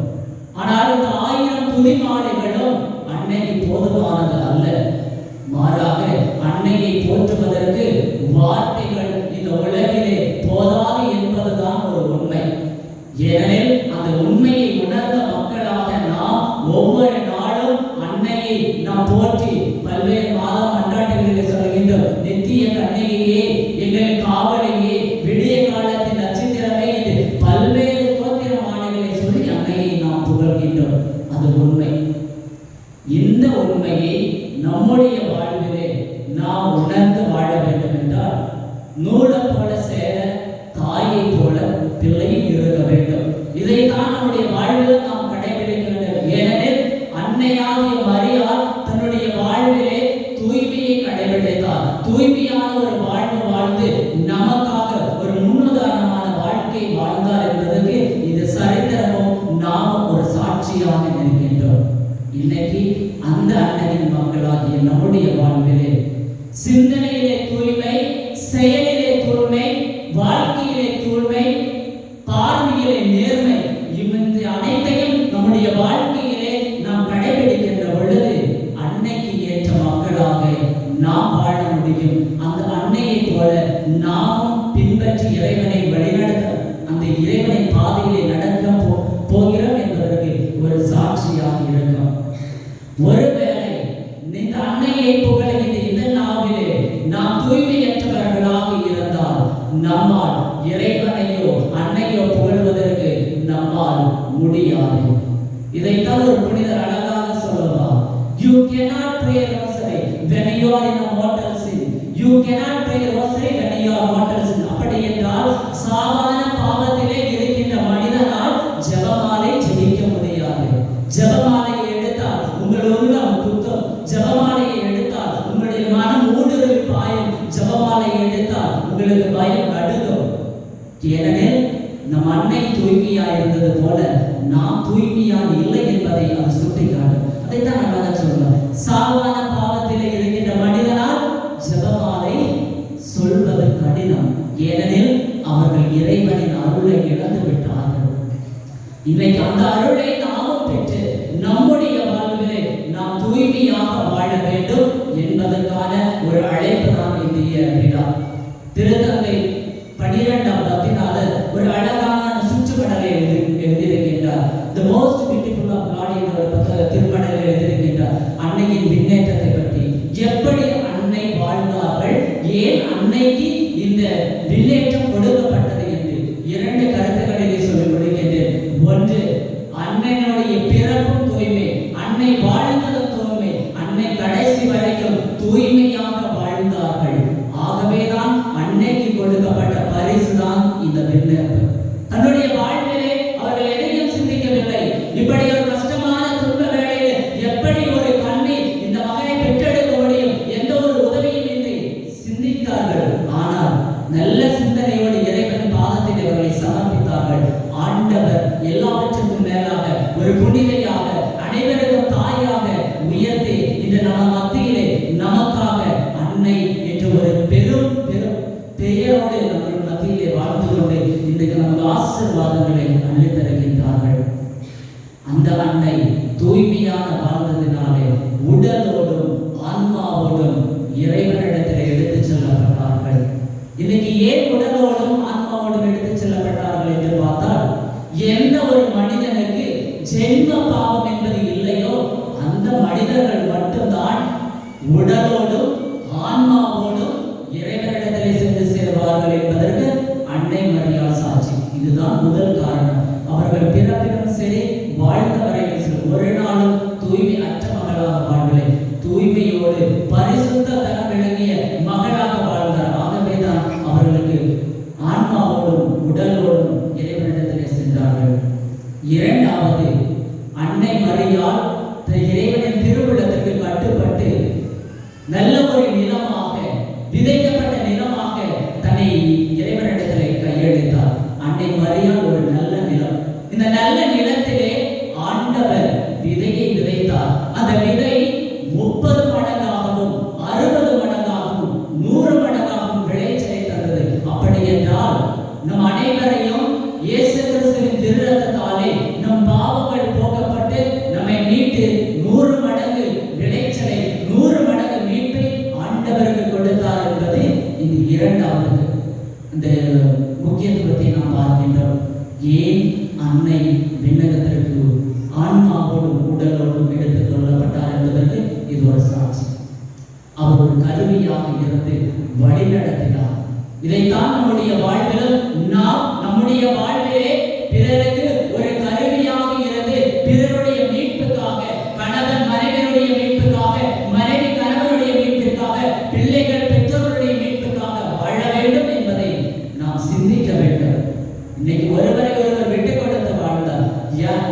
ஆனால் இந்த 1000 துதிமாலைகளும் அன்னைக்கு போதுமானது அல்ல. மாறாக அன்னையை போற்றுவதற்கு வார்த்தைகள் இந்த உலகிலே போதாது என்பதுதான் ஒரு உண்மை. ஏனெனில் அந்த உண்மையை உணர்ந்த மக்களாக நாம் ஒவ்வொரு நாளும் அன்னையை நாம் போற்றி பல்வேறு மாதம் அன்றாட்டுகளில் சொல்கின்றோம். நித்திய கண்ணையே, எங்கள் காவலையே, விடிய காலத்தின் நட்சத்திரமே என்று பல்வேறு தோத்திரமானங்களை சொல்லி அன்னையை நாம் புகழ்கின்றோம். அது உண்மை. இந்த உண்மையை நம்முடைய வாழ்விலே நாம் உணர்ந்து வாழ வேண்டும் என்றால் நூலை போல சேர தாயை போல பிள்ளையும் இருக்க வேண்டும். இதைத்தான் நம்முடைய வாழ்வில் நாம் கடைபிடிக்க வேண்டும். ஏனெனில் அன்னையாகிய மரியாள் தன்னுடைய வாழ்விலே தூய்மையை கடைபிடித்தார். தூய்மையான ஒரு வாழ்வு வாழ்ந்து நமக்கு இன்னைக்கு அந்த அன்னையின் மக்களாகிய நம்முடைய வாழ்விலே சிந்தனையிலே தூய்மை, செயலிலே தூய்மை, வாழ்க்கையிலே தூய்மை, பார்வையிலே நேர்மை, இந்த அனைத்தையும் நம்முடைய வாழ்க்கையிலே நாம் கடைபிடிக்கின்ற பொழுது அன்னைக்கு ஏற்ற மக்களாக நாம் வாழ முடியும். அந்த அன்னையை போல நாமும் பின்பற்றி இறைவனை வழிநடத்த, அந்த இறைவனை பாதையிலே நடக்க போகிறோம் என்பதற்கு ஒரு சாட்சியாக இருக்கும். ஒருவேளை இந்த அன்னையை புகழுகின்ற இந்த நாவிலே நாம் தூய்மையற்றவர்களாக இருந்தால் நம்மால் இறைவனையோ அன்னையோ புகழ்வதற்கு நம்மால் முடியாது. இதைத்தான் ஒரு புனிதர் அழகாக சொல்லுவார். You cannot pray rosary when you are in a mortal sin. You cannot pray rosary when you are mortal sin. அப்படி என்றால் சாதாரண பாவத்திலே இருக்கின்ற மனிதனால் ஜெபமாலை ஜெபிக்க முடியாது. ஜெபமாலையை எடுத்தால் உங்கள் உள்ளம் குத்தும். ஜெபமாலையை எடுத்தால் உங்களுடைய மனம் ஊடுருவி பாயும். ஜெபமாலையை எடுத்தால் உங்களுக்கு பயம் நடுங்கும். ஏனெனில் நம் அன்னை தூய்மையா இருந்தது போல நாம் தூய்மையா இல்லை என்பதை அது சுட்டிக்காட்டும். அதைத்தான் அழகாக சொல்றார். சாதாரண பாவத்திலே இருக்கின்ற மனிதனால் ஜெபமாலை சொல்வது கடினம். ஏனெனில் அவர்கள் இறைவனின் அருளை இழந்து விட்டார்கள். இன்னைக்கு அந்த அருளை நாமும் பெற்று நம்முடைய வாழ்விலே நாம் தூய்மையாக வாழ வேண்டும் என்பதற்கான ஒரு அழைப்பு தான் இந்திய விழா. திருத்தந்தை 12ஆம் பத்தினால ஒரு அழகான சுற்றுப்படலை எழுதியிருக்கின்றார். The most beautiful of God என்ற ஒரு திருப்படலை எழுதியிருக்கின்றார். அன்னையின் விண்ணேற்றத்தை பற்றி, எப்படி அன்னை வாழ்ந்தார்கள், ஏன் அன்னைக்கு இந்த விண்ணேற்றம் கொடுக்கப்பட்டது என்று 2 கருத்துக்களிலே சொல்லி முடிக்கின்றேன். ஒன்று, அன்னையினுடைய பிறப்பும் தூய்மை, அன்னை வாழ்ந்ததும் தூய்மை, அன்னை கடைசி வரைக்கும் தூய்மையாக வாழ்ந்தார்கள். ஆகவேதான் அன்னைக்கு கொடுக்கப்பட்ட பரிசுதான் இந்த விண்ணேற்பு. தன்னுடைய வாழ்விலே அவர்கள் எதையும் சிந்திக்கவில்லை. இப்படி ஒரு கஷ்டமான துன்ப வேளையில் எப்படி ஒரு கண்ணி இந்த மகனை பெற்றெடுக்க முடியும், எந்த ஒரு உதவியும் இன்றி சிந்தித்தார்கள். ஆனால் நல்ல சிந்தனையோடு இறைவன் பாதத்தில் அவர்களை சமர்ப்பித்தார்கள். ஆண்டவர் எல்லாவற்றுக்கும் மேலாக ஒரு புனிதையாக, அனைவருக்கும் தாயாக உயர்த்தி இந்த நம்ம மத்தியிலே நமக்காக அன்னை என்று ஒரு பெரும் பெரும் பெயரோடு நம்ம மத்தியிலே வாழ்ந்து கொண்டு இன்றைக்கு நமக்கு ஆசீர்வாதங்களை அள்ளித் தருகின்றார்கள். அந்த அன்னை தூய்மையாக வாழ்ந்ததினாலே உடலோடும் ஆன்மாவோடும் இறைவனிடத்தில் எடுத்துச் செல்லப்பட்டார்கள். இன்னைக்கு ஏன் உடலோடும் ஆன்மாவோடும் எடுத்துச் செல்லப்பட்டார்கள் என்று பார்த்தால், எந்த ஒரு மனிதனுக்கு ஜென்ம பாவம் என்பது இல்லையோ அந்த மனிதர்கள் மட்டும்தான் உடலோடும் ஆன்மாவோடும் இறைவனிடத்திலே சென்று சேர்வார்கள் என்பதற்கு அன்னை மரியாள் சாட்சி. இதுதான் முதல் காரணம். அவர்கள் பிறப்பிலும் சரி, வாழ்ந்த வரையிலும் சரி, ஒரு நாளும் தூய்மை அற்ற மகளாக வாழ்வில்லை. தூய்மையோடு பரிசுத்த தரம் விளங்கிய மகளாக வாழ்ந்தார். ஆகவேதான் அவர்களுக்கு ஆன்மாவோடும் உடலோடும் இறைவனிடத்திலே சென்றார்கள். இரண்டாவது, அன்னை மரியாள் இறைவனின் திருவுள்ளத்திற்கு கட்டுப்பட்டு நல்ல ஒரு நிலமாக, விதைக்கப்பட்ட நிலமாக தன்னை இறைவனிடத்திலே கையெழுத்தார். அன்னை மரியாள் ஒரு நல்ல நிலம். இந்த நல்ல நிலத்திலே ஆண்டவர் விதையை விதைத்தார். அந்த விதை 30 மடங்காகவும் 60 மடங்காகவும் 100 மடங்காகவும் விளைச்சலை தந்தது. அப்படி என்றால் நம் அனைவரையும் இயேசு கிறிஸ்துவின் திரு ரத்தத்தாலே நம் பாவங்கள் போக்கப்பட்டு நம்மை மீட்டு 100 மடங்கு விளைச்சலை, 100 மடங்கு மீட்பை ஆண்டவருக்கு கொடுத்தார் என்பது இந்த இரண்டாவது இந்த முக்கியத்துவத்தை நாம் பார்க்கின்றோம். ஏன் அன்னை விண்ணகத்திற்கு ஆன்மாவோடும் உடலோடும் எடுத்துக் கொள்ளப்பட்டார் என்பதற்கு இது ஒரு சாட்சி. அவர் ஒரு கருவியாக இருந்து வழிநடத்தினார். இதைத்தான் நம்முடைய வாழ்விலும் நாம் நம்முடைய வாழ்விலே பிறருக்கு ஒரு கருவியாக இருந்து பிறருடைய மீட்புக்காக, கணவன் மனைவியுடைய மீட்புக்காக, மனைவி கணவனுடைய மீட்புக்காக, பிள்ளைகள் பெற்றோருடைய மீட்புக்காக வாழ வேண்டும் என்பதை நாம் சிந்திக்க வேண்டும். இன்னைக்கு ஒருவரை ஒருவர் விட்டுக் கொடுத்து வாழ்ந்தார்.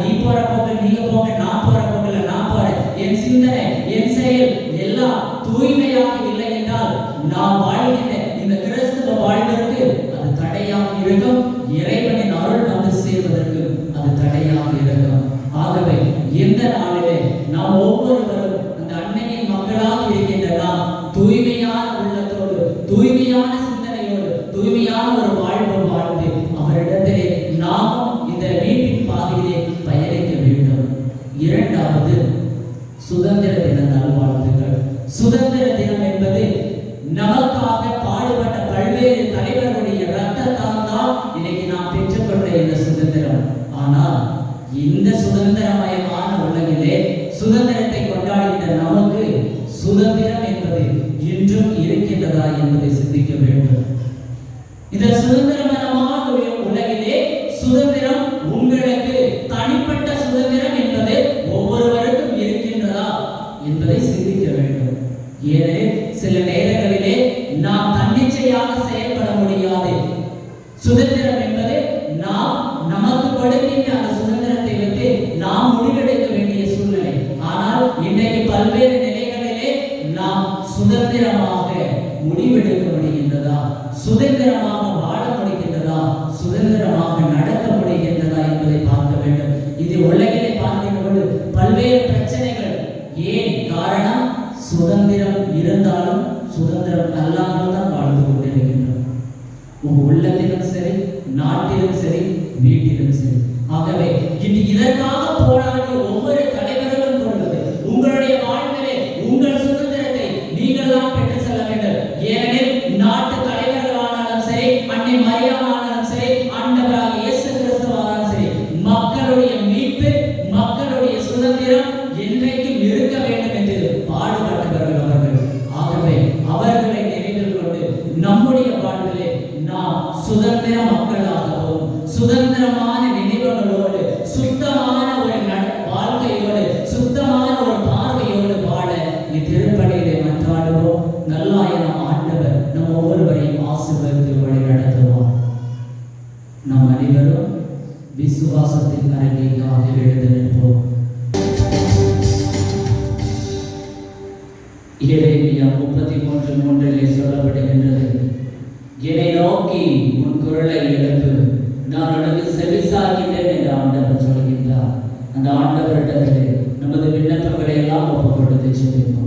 நீ போற போக்கில் நீங்க போங்க, நான் போற போக்கில் நான் போறேன், என் சிந்தனை என் செயல் எல்லாம் தூய்மையாக இல்லை என்றால் நாம் வாழ்கின்ற இந்த கிறிஸ்துவ வாழ்வதற்கு அது தடையாக இருக்கும். இறைவனின் அருள் வந்து சேர்வதற்கு அது தடையாக இருக்கும். ஆகவே இந்த நாளிலே நாம் ஒவ்வொருவரும் அந்த அன்னையின் மக்களாக இருக்கின்ற நாம் தூய்மையான உள்ளத்தோடு, தூய்மையான சிந்தனையோடு, தூய்மையான ஒரு வாழ்வு வாழ்ந்து அவரிடத்திலே நாமும் இந்த மீட்பின் பாதையிலே பயணிக்க வேண்டும். இரண்டாவது, சுதந்திர தின நல்வாழ்த்துக்கள். சுதந்திர தினம் என்பது நமக்காக பாடுபட்ட பல்வேறு தலைவர்களுடைய ரத்தத்தால் தான் இன்னைக்கு நாம் பெற்றுக்கொண்ட இந்த சுதந்திரம். ஆனால் இந்த சுதந்திரமயமான உலகிலே சுதந்திரத்தை கொண்டாடுகின்ற நமக்கு சுதந்திரம் என்பது இன்றும் இருக்கின்றதா என்பதை சிந்திக்க வேண்டும். இந்த சுதந்திரமயமான உலகிலே சுதந்திரம் உங்களுக்கு தனிப்பட்ட சுதந்திரம் என்பது ஒவ்வொருவருக்கும் இருக்கின்றதா என்பதை சிந்திக்க வேண்டும். ஏனெனில் சில நேரங்களிலே நாம் தன்னிச்சையாக செயல்பட முடியாது. சுதந்திரம் என்பது நாம் நமக்கு கொடுக்கின்ற அந்த சுதந்திரத்தை வைத்து நாம் முடிவெடுக்க வேண்டிய சூழ்நிலை. ஆனால் இன்றைக்கு பல்வேறு நிலைகளிலே நாம் சுதந்திரமாக முடிவெடுக்க முடிகின்றதா, சுதந்திரமாக வாழ முடிகின்றதா, சுதந்திரமாக நடக்க முடிகின்றதா என்பதை பார்க்க வேண்டும். இது உலகிலே பார்க்கின்ற பொழுது பல்வேறு பிரச்சனைகள். ஏன் காரணம்? சுதந்திரம் இருந்தாலும் சுதந்திரம் அல்லாமல் தான் வாழ்ந்து கொண்டிருக்கின்றோம். உங்க உள்ளத்திலும் சரி, நாட்டிலும் சரி, வீட்டிலும் சரி. ஆகவே இன்று இதற்காக போராடிய ஒவ்வொரு தலைவர்களும் கொள்வது உங்களுடைய வாழ்விலே உங்கள் சுதந்திரத்தை நீங்கள் தான் பெற்று செல்ல வேண்டும். ஏனெனில் நாட்டு தலைவர்களானாலும் சரி, அன்னை மரியாமானாலும் சரி, ஆண்டவராக இயேசு கிறிஸ்துவானாலும் சரி, மக்களுடைய மீட்பு, மக்களுடைய சுதந்திரம் என்றைக்கும் இருக்க வேண்டும் என்று பாடுபட்டவர்கள் அவர்கள். ஆகவே அவர்களை நினைவில் கொண்டு நம்முடைய வாழ்விலே நாம் சுதந்திர மக்களாகவும் சுதந்திரமான நினைவுகளோடு சுத்தமான ஒரு வாழ்க்கையோடு சுத்தமான ஒரு பார்வையோடு வாழ இத்திருப்பலியிலே மன்றாடுவோம். நல்லாயன ஆண்டவர் நம் ஒவ்வொருவரையும் ஆசீர்வதித்து வழி நடத்துவார். நம் அனைவரும் விசுவாசத்தின் அறிக்கைக்காக எழுந்து நிற்போம். எரேமியா 33:3 சொல்லப்படுகின்றது, என்னை நோக்கி உன் குரலை எழுப்பு, நான் உனக்கு செவிசாய்க்கிறேன் என்று ஆண்டவர் சொல்கின்றார். அந்த ஆண்டவரிடத்திலே நமது விண்ணப்பங்களை எல்லாம் ஒப்புக் கொடுத்து செல்வோம்.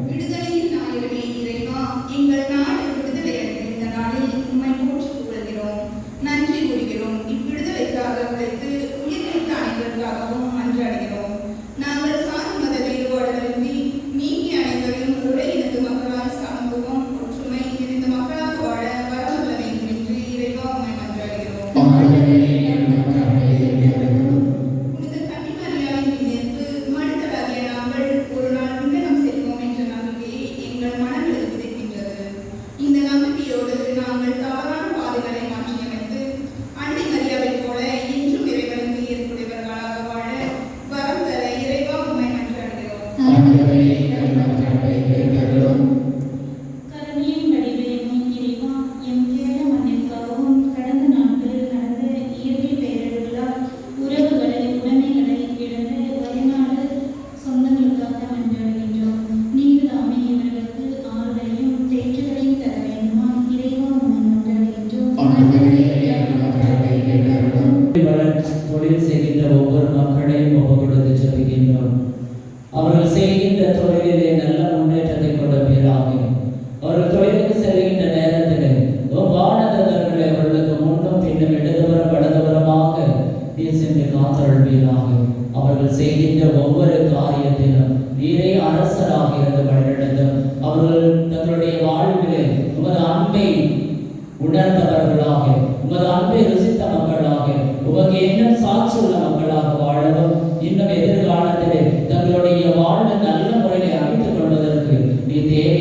விடுதலையின் நாயகனே இறைவா, எங்கள் நாடு விடுதலை அடைந்த நாளில்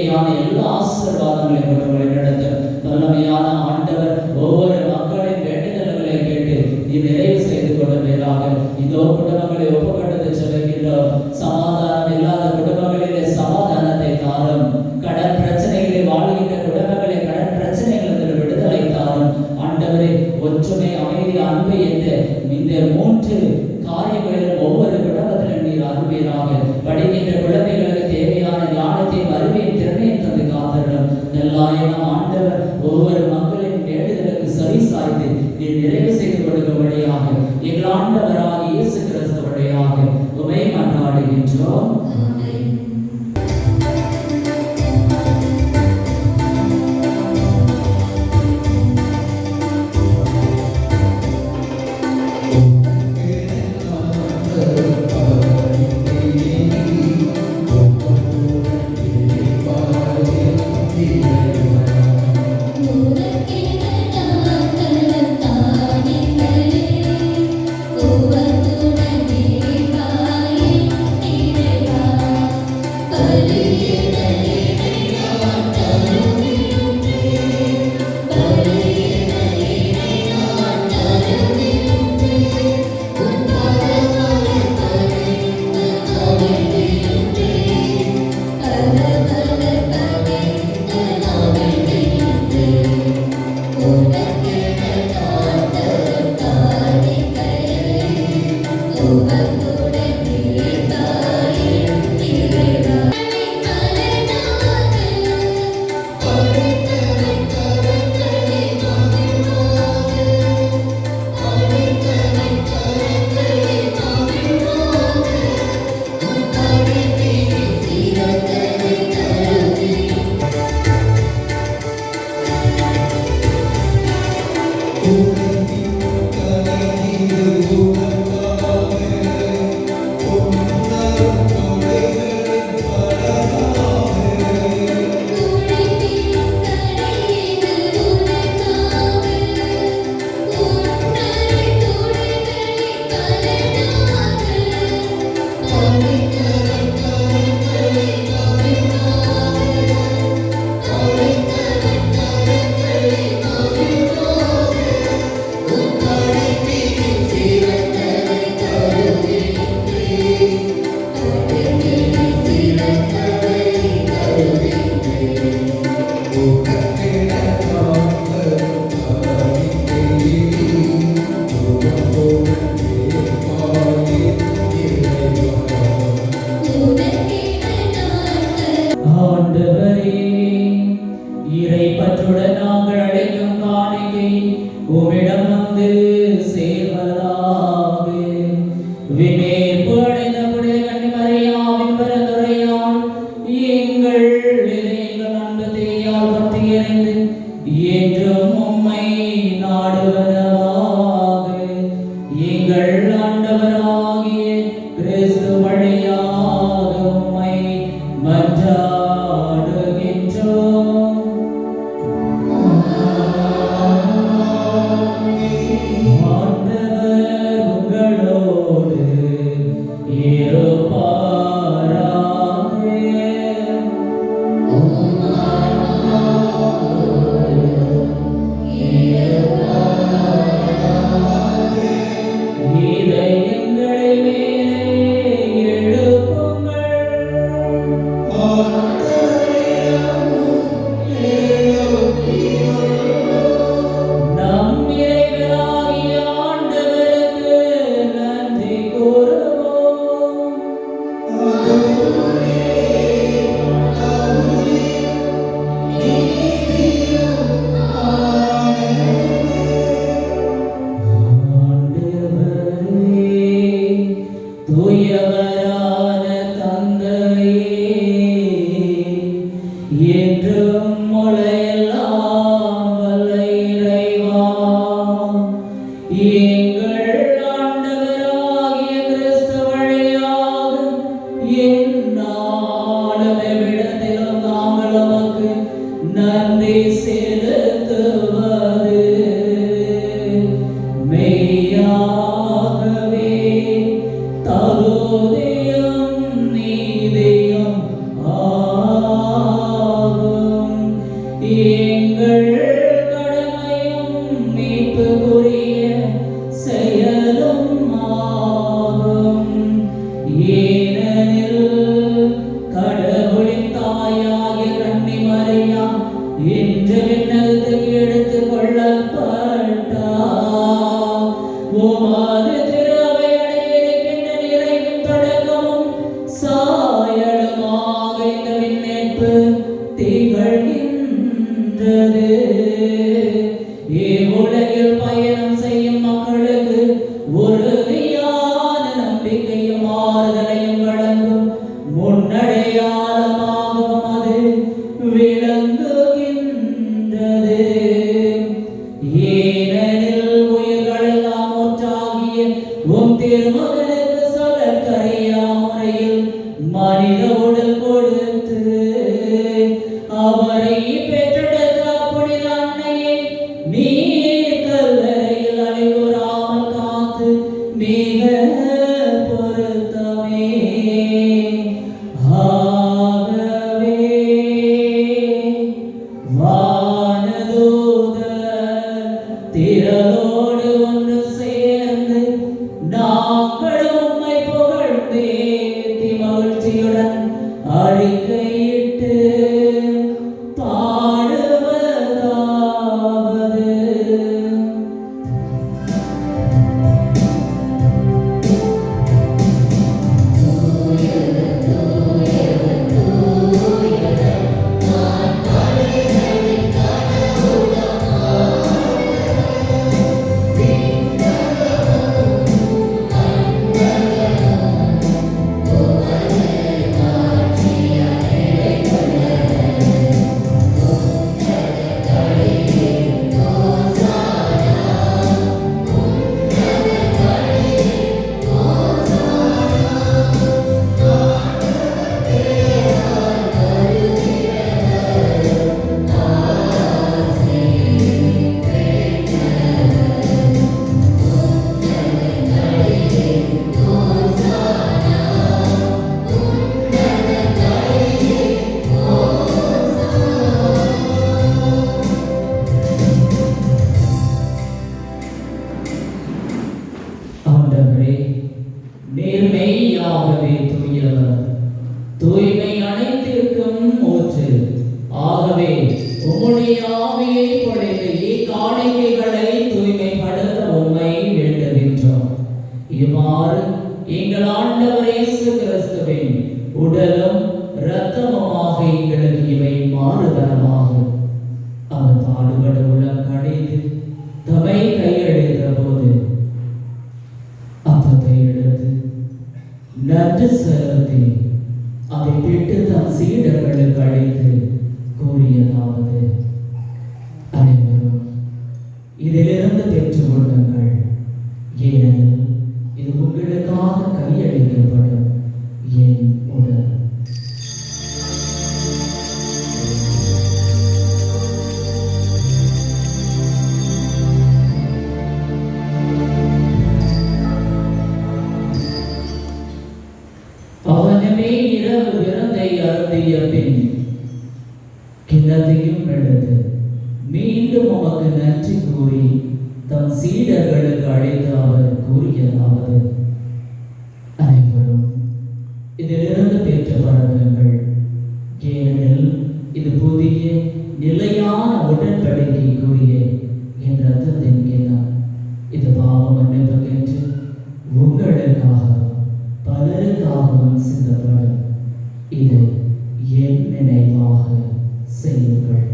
தேவையான எல்லா ஆசீர்வாதங்களையும் கொண்டு நடத்த வல்லமையான ஆண்டவர் ஒவ்வொரு மக்களின் வேண்டுதல்களை கேட்டு நீ நிறைவு செய்து கொள்வீராக. இதோ குடும்பங்களை ஒப்புக்கொண்டு செல்கின்றோம். சமாதானம் இல்லாத குடும்பங்களிலே சமாதானத்தை தாரும். கடன் பிரச்சனைகளை வாழ்கின்ற குடும்பங்களை கடன் பிரச்சனைகளிலிருந்து விடுதலை தாரும். ஆண்டவரே, ஒற்றுமை, அமைதி, அன்பு என்ற இந்த 3 காரியங்களிலும் ஒவ்வொரு குடும்பத்திலும் நீர் அருள்வீராக. படிக்கின்ற குழந்தைகளுக்கு தேவையான ஞானத்தையும் அறிவையும் திறமையும் தந்து காத்திருக்கிறோம். எல்லாரும் ஆண்டவர் ஒவ்வொரு மக்களின் வேண்டுதலுக்கு சரி சாய்த்து நீர் நிறைவு செய்து கொடுக்கும்படியாக எங்கள் ஆண்டவராகிய இயேசு கிறிஸ்து வழியாக உம்மை மன்றாடுகின்றோம். தகுதியும் நீதியும் எங்கள் கடமையும் மீட்புக்குரிய செயலும் ஆகும். ஏனெனில் கடவுளின் தாயாகிய கன்னி மரியா இன்று விண்ணகத்துக்கு எடுத்துக் கொள்ளப்பட்டார். உமது திருவையடை இருக்கின்ற நிறைவின் தொடக்கமும் சாயலுமாக இந்த விண்ணேற்பு திகழ்கின்றது. இவ்வுலகில் பயணம் செய்யும் மக்களுக்கு உறுதியான நம்பிக்கையும் ஆறுதலையும் வழங்கும் முன்னடையாளமாகவும் அது விளங்குகின்றது. ஏனெனில் உயிர்களெல்லாம் ஒன்றாகிய உம் திருமகனுக்கு சொல்லற்கரியா முறையில் மனித உடல் கொடுத்து அவரை பெற்றெடுத்த புனித அன்னையை நீர் கல்லறையில் அழிவுறாமல் காத்து மிக பொருத்தமே. ஆகவே வானதூதர் திரளோடு ஒன்று சேர்ந்து நாங்கள் உம்மை புகழ்ந்தேத்தி மகிழ்ச்சியுடன் அறிக்கையிட்டு பாடுவதாவது. ஆண்டவரே, நேர்மையாகவே தூயவர், தூய்மை அனைத்திற்கும் ஊற்று. ஆகவே உம்முடைய ஆவியை பொழிந்து இக்காணிக்கைகளை தூய்மைப்படுத்த உம்மை வேண்டுகின்றோம். இவ்வாறு எங்கள் ஆண்டவர் இயேசு கிறிஸ்துவின் உடலும் இரத்தமுமாக எங்களுக்கு இவை மாறுதலமாகும். அவர் பாடுபட உளம் கடைந்து தம்மை கையெழுத்த போது அப்பத்தை எடுத்து நன்று செலுத்தி அதை பெற்று தம் சீடர்களுக்கு அழைத்து கூறியதாவது, அனைவரும் இதிலிருந்து பெற்றுக் கொள்ளுங்கள். ஏனெனில் இது உங்களுக்காக கையளிக்கப்படும் என் உடல். அவனமே இரவு விருந்தை அருந்திய பின் கிண்ணத்தையும் எடுத்து மீண்டும் உமக்கு நன்றி கூறி தம் சீடர்களுக்கு அழைத்து அவர் கூறியதாவது, அனைவரும் இதிலிருந்து பெற்று பழகுங்கள். ஏனெனில் இது புதிய நிலையான உடன்படிக்கைக்குரிய என் ரத்தத்தின் கிண்ணம். இது பாவ மன்னிப்புக்கென்று உங்களுக்காகவும் பலருக்காகவும் சிந்தப்படும். இதை என் நினைவாக செய்யுங்கள்.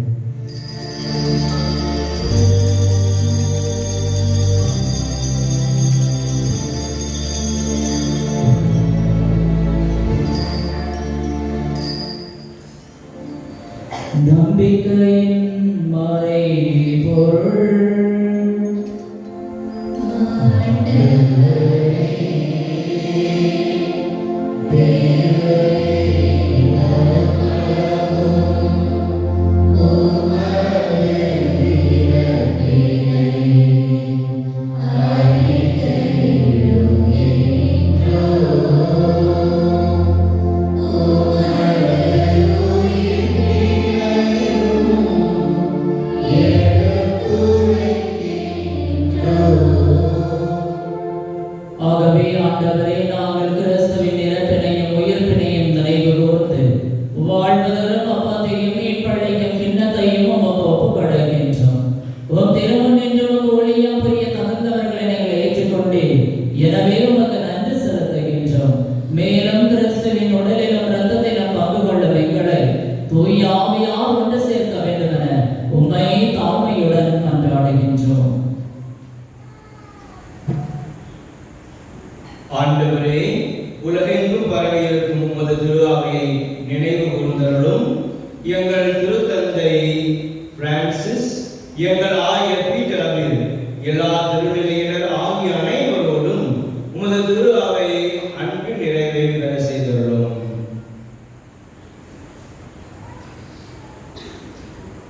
நம்பிக்கையின் மறைபொருள் ஆவியார் ஒன்று சேர்க்க வேண்டும் என உம்மை தாழ்மையுடன் மன்றாடுகின்றோம். ஆண்டவரே, உலகெங்கும் பரவி இருக்கும் உமது திரு அவையை நினைவு கூர்ந்தருளும். எங்கள் திருத்தந்தை பிரான்சிஸ், எங்கள் ஆயர் பீட்டர் அமீர், எல்லா திருநிலையினர் ஆகிய அனைவரோடும் உமது திரு அவை அன்பின் நிறைவை பெற செய்தருளும்.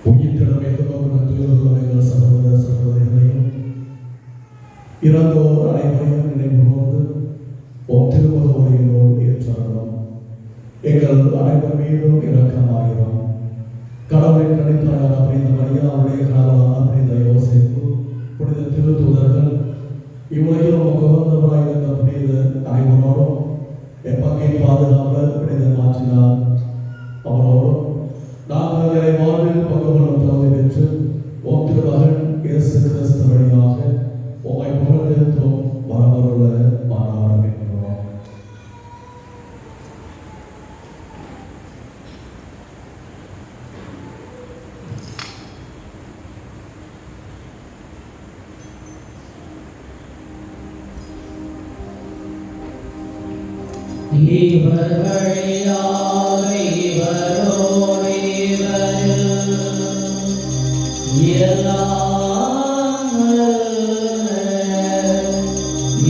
உயிர்த்தெழுந்த சகோதர சகோதரிகளையும் இறந்தோர் அனைவரையும் நினைவு கூர்ந்து உம் திருமுகவரையினோடு ஏற்றருளும். எங்கள் அனைவர் மீதும் இரக்கமாயிரும். கடவுளின் கணித்தாளர் புனித மரியா, அவருடைய கணவரான புனித யோசேப்பு, புனித திருத்தூதர்கள், இவ்வுலகிலும் உகந்தவராயிருந்த புனித அனைவரோடும் எப்பகையின் பாதுகாவலர் புனித மாற்றினார் அவரோடும் நாங்கள் வாழ்வில் பங்குகளும் தகுதி பெற்று உம் திருமகன் இயேசு கிறிஸ்து வழியாக உம்மை புகழ்ந்தேத்தும் வரவருள்ள மாணவர்களும். இவர் வழியாக இவரோடு இவரில் எல்லாம்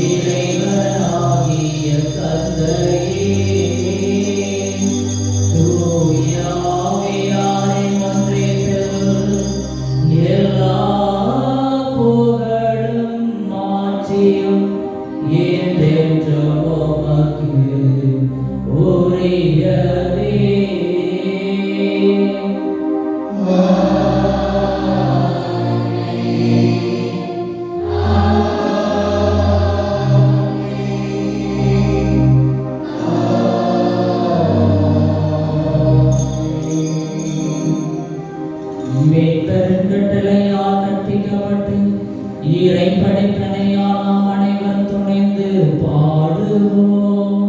இறைவனாகிய தந்தையே, தூய ஆவியாரின் ஒன்றிப்பில் எல்லா புகழும் மாட்சியும் என்றென்றும் உமக்கு உரியதே. மேற்பெரும் கட்டளையால் கற்பிக்கப்பட்டு இறை படைப்பினையால் நாம் அனைவரும் துணிந்து பாடுவோம்.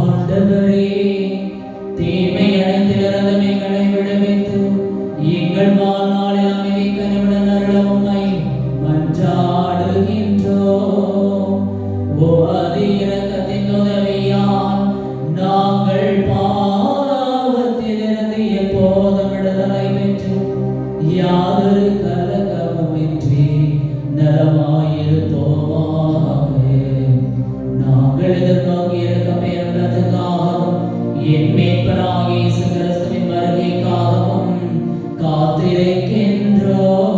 ஆண்டவரே, தீமை அனைத்திலிருந்து எங்களை விடுவித்து எங்கள் வாழ்நாளில் அமைதி கனிவுடன் அருள உம்மை மன்றாடுகின்றோம். உமது இரக்கத்தின் உதவியால் நாங்கள் பாவத்திலிருந்து எப்போதும் விடுதலை பெற்று யாதொரு கலக்கமுமின்றி நலமாயிருப்போமாக. நாங்கள் எதிர்நோக்கி இருக்க பெயர்ந்ததுக்காகவும் என் மீட்பராகிய இயேசு கிறிஸ்துவின் வருகைக்காகவும் காத்திருக்கின்றோம்.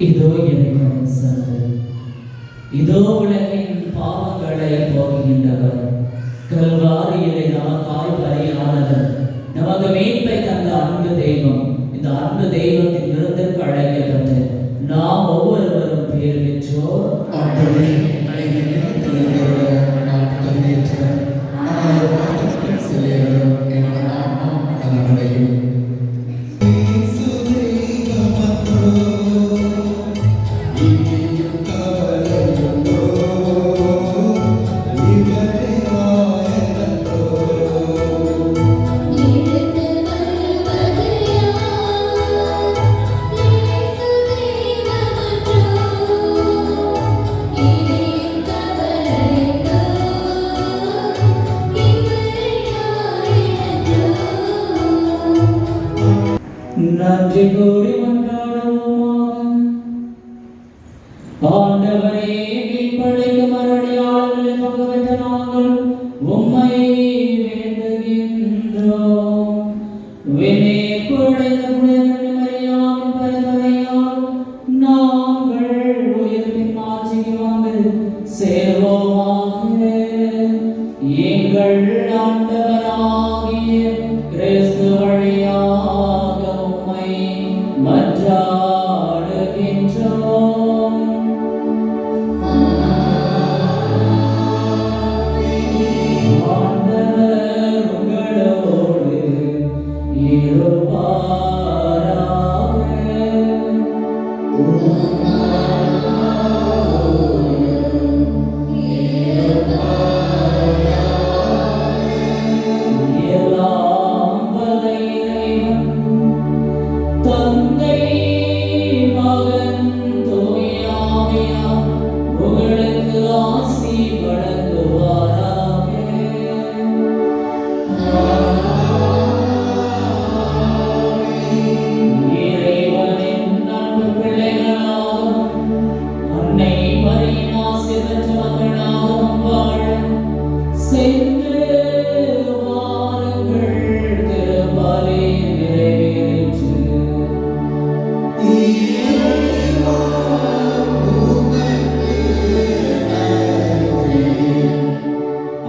இதோ இறைவனின் சந்தை, இதோ உலகின் பாவங்களை போக்குகின்றவர், கல்வாரியிலே நமக்கு நன்றி கூறி மன்றாடுவோமாக. ஆண்டவரே, மீட்பளிக்கும் அருளியாளர்களில் பங்கு பெற்ற நாங்கள் உம்மை வேண்டுகின்றோம். விண்ணேற்புடைந்த புனித மரியாவின் பரிந்துரையால் நாங்கள் உயிர்ப்பின் ஆட்சிக்கு வந்து சேர்வோமாக. எங்கள் ஆண்டவராகிய கிறிஸ்து வழியாக உம்மை மன்றாடுகின்றோம். ஆண்டவர் உங்களோடு இருப்பாராக. எல்லாம் வல்ல இறைவன், தந்தை, மகன், தூய ஆவியார் உங்களுக்கு ஆசி வழங்குவாராக. இறைவனின் அன்பு பிள்ளைகளாகவும் அன்னை மரியின் ஆசி பெற்ற மக்களாகவும் வாழ சென்று வாருங்கள். திருப்பலி நிறைவேற்று.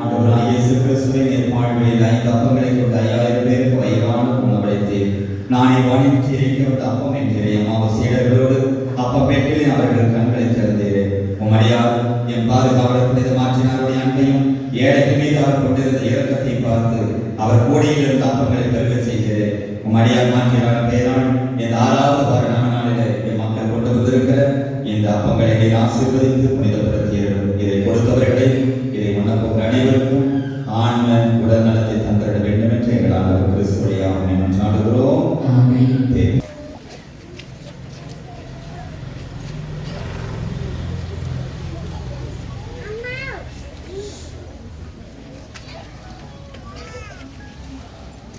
ஆண்டவராகிய இயேசு கிறிஸ்துவின் எதிர்மாழ்களில் 5 அப்பங்களை கொண்டு 5000 பேருக்கு வயிறான உணவளித்தீர். நானே வாணிபற்றி இறைக்கப்பட்ட அப்பம் என்கிறே அம்மாவ சீடர்களோடு அப்பம் பெற்றிலே அவர்கள் கண்களை திறந்தீரே. உமடியார் என் பாதுகாவலர் புனித மாற்றினாருடைய அன்பையும் ஏழைக்கு மீது அவர் கொண்டிருந்த இரக்கத்தை பார்த்து அவர் கோடியில் இருந்த அப்பங்களை பெருக செய்கிறேன். உமடியார் மாற்றினார பெயரால் இந்த 6வது வார நாளிலே என் மக்கள் கொண்டு வந்திருக்கிற இந்த அப்பங்களை நீர் ஆசீர்வதித்து புனிதப்படுத்தீர்கள். இதை கொடுத்தவர்களை இதை உணர்வுகிற அனைவருக்கும் ஆன்ம உடல் நலத்தை தந்திட வேண்டும் என்று எங்கள் ஆண்டவர் கிறிஸ்து வழியாக மன்றாடுகிறோம். ஆமென்.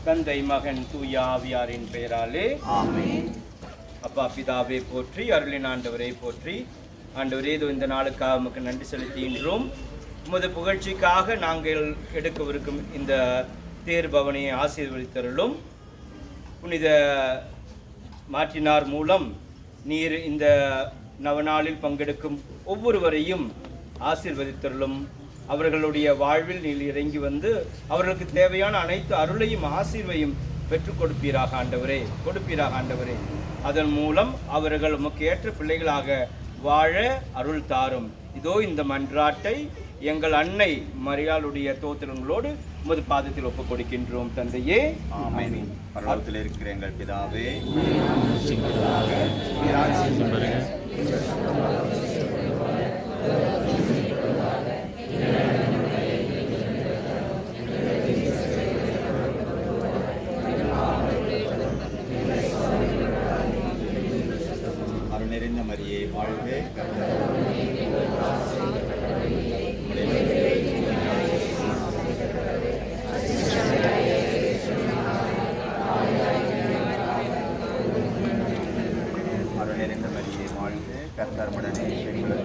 தந்தை, மகன், தூய ஆவியாரின் பெயராலே ஆமென். அப்பா பிதாவே போற்றி, அருளின் ஆண்டவரை போற்றி. ஆண்டவரே, இதோ இந்த நாளுக்காக நமக்கு நன்றி செலுத்துகின்றோம். உமது புகழ்ச்சிக்காக நாங்கள் எடுக்கவிருக்கும் இந்த தேர் பவனியை ஆசீர்வதித்தருளும். புனித மாற்றினார் மூலம் நீர் இந்த நவநாளில் பங்கெடுக்கும் ஒவ்வொருவரையும் ஆசீர்வதித்தருளும். அவர்களுடைய வாழ்வில் நீர் இறங்கி வந்து அவர்களுக்கு தேவையான அனைத்து அருளையும் ஆசீர்வையும் பெற்றுக் கொடுப்பீராக ஆண்டவரே. அதன் மூலம் அவர்கள் உமக்கு ஏற்ற பிள்ளைகளாக வாழ அருள் தாரும். இதோ இந்த மன்றாட்டை எங்கள் அன்னை மரியாளுடைய தோத்திரங்களோடு உமது பாதத்தில் ஒப்புக் கொடுக்கின்றோம். தந்தையே, ஆமென். பரலோகத்தில் இருக்கிற எங்கள் பிதாவே, அருள் நிறைந்த மரியே வாழ்க. அருள் நிறைந்த மரியே வாழ்க. கர்த்தர் உடனே எங்களுக்கு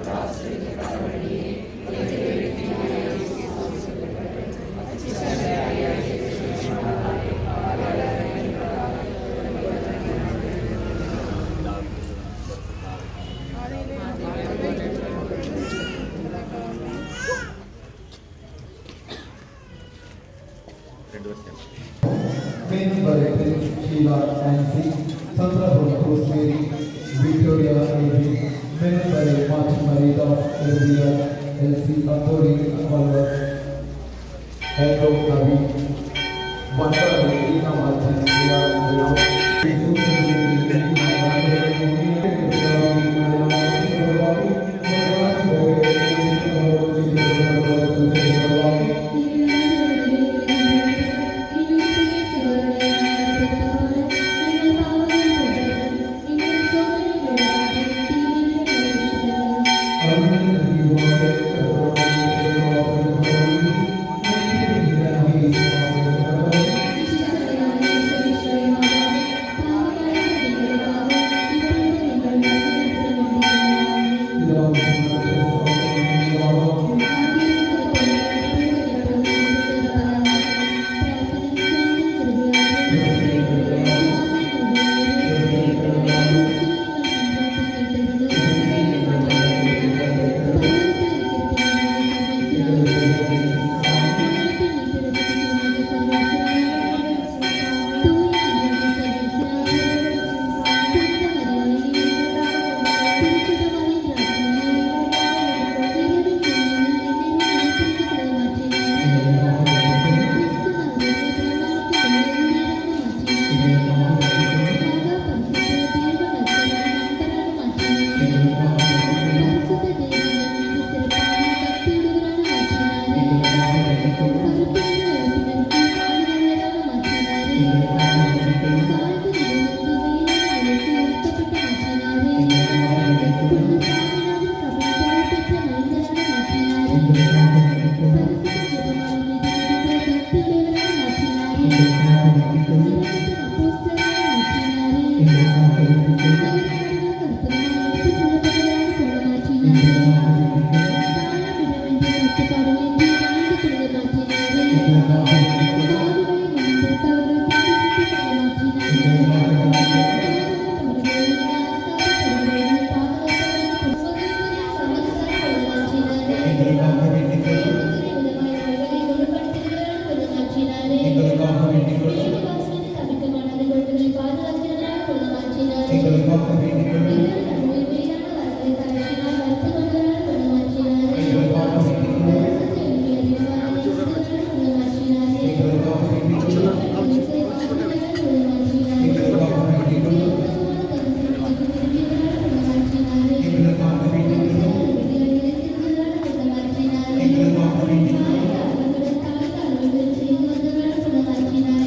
Many Barrett's, Sheila, Nancy, Sandra Rosemary, Victoria, Amy, Many Barrett, Martin Marita, Elvia, Elsie, Anthony, Walter, Andrew, Ravi, Wanda, Rina, Martin, Ria,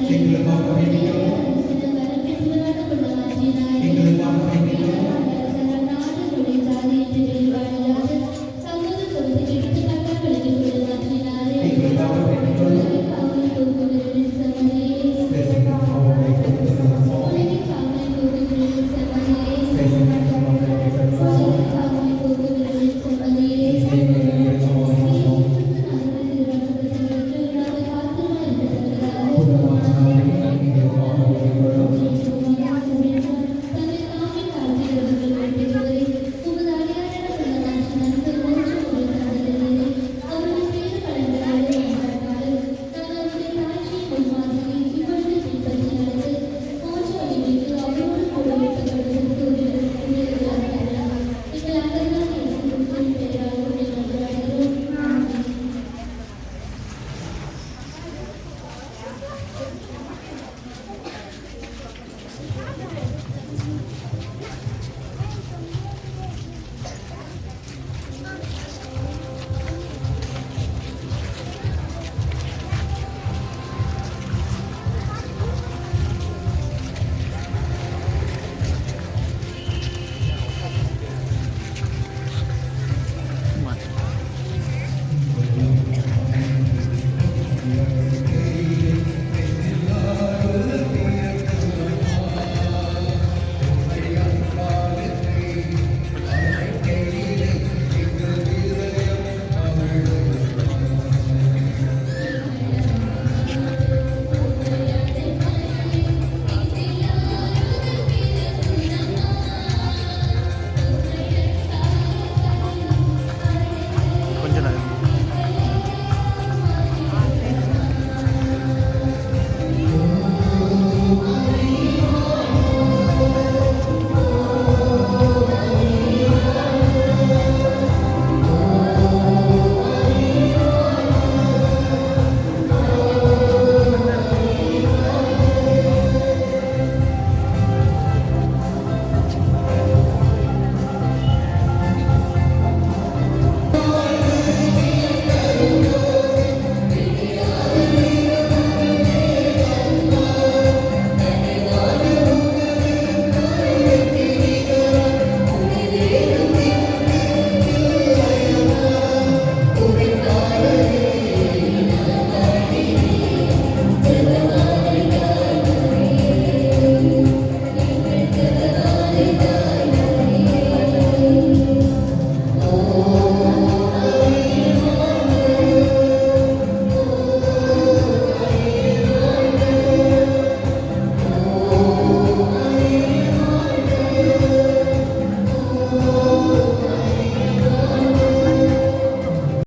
எங்களுக்காக வேண்டிக்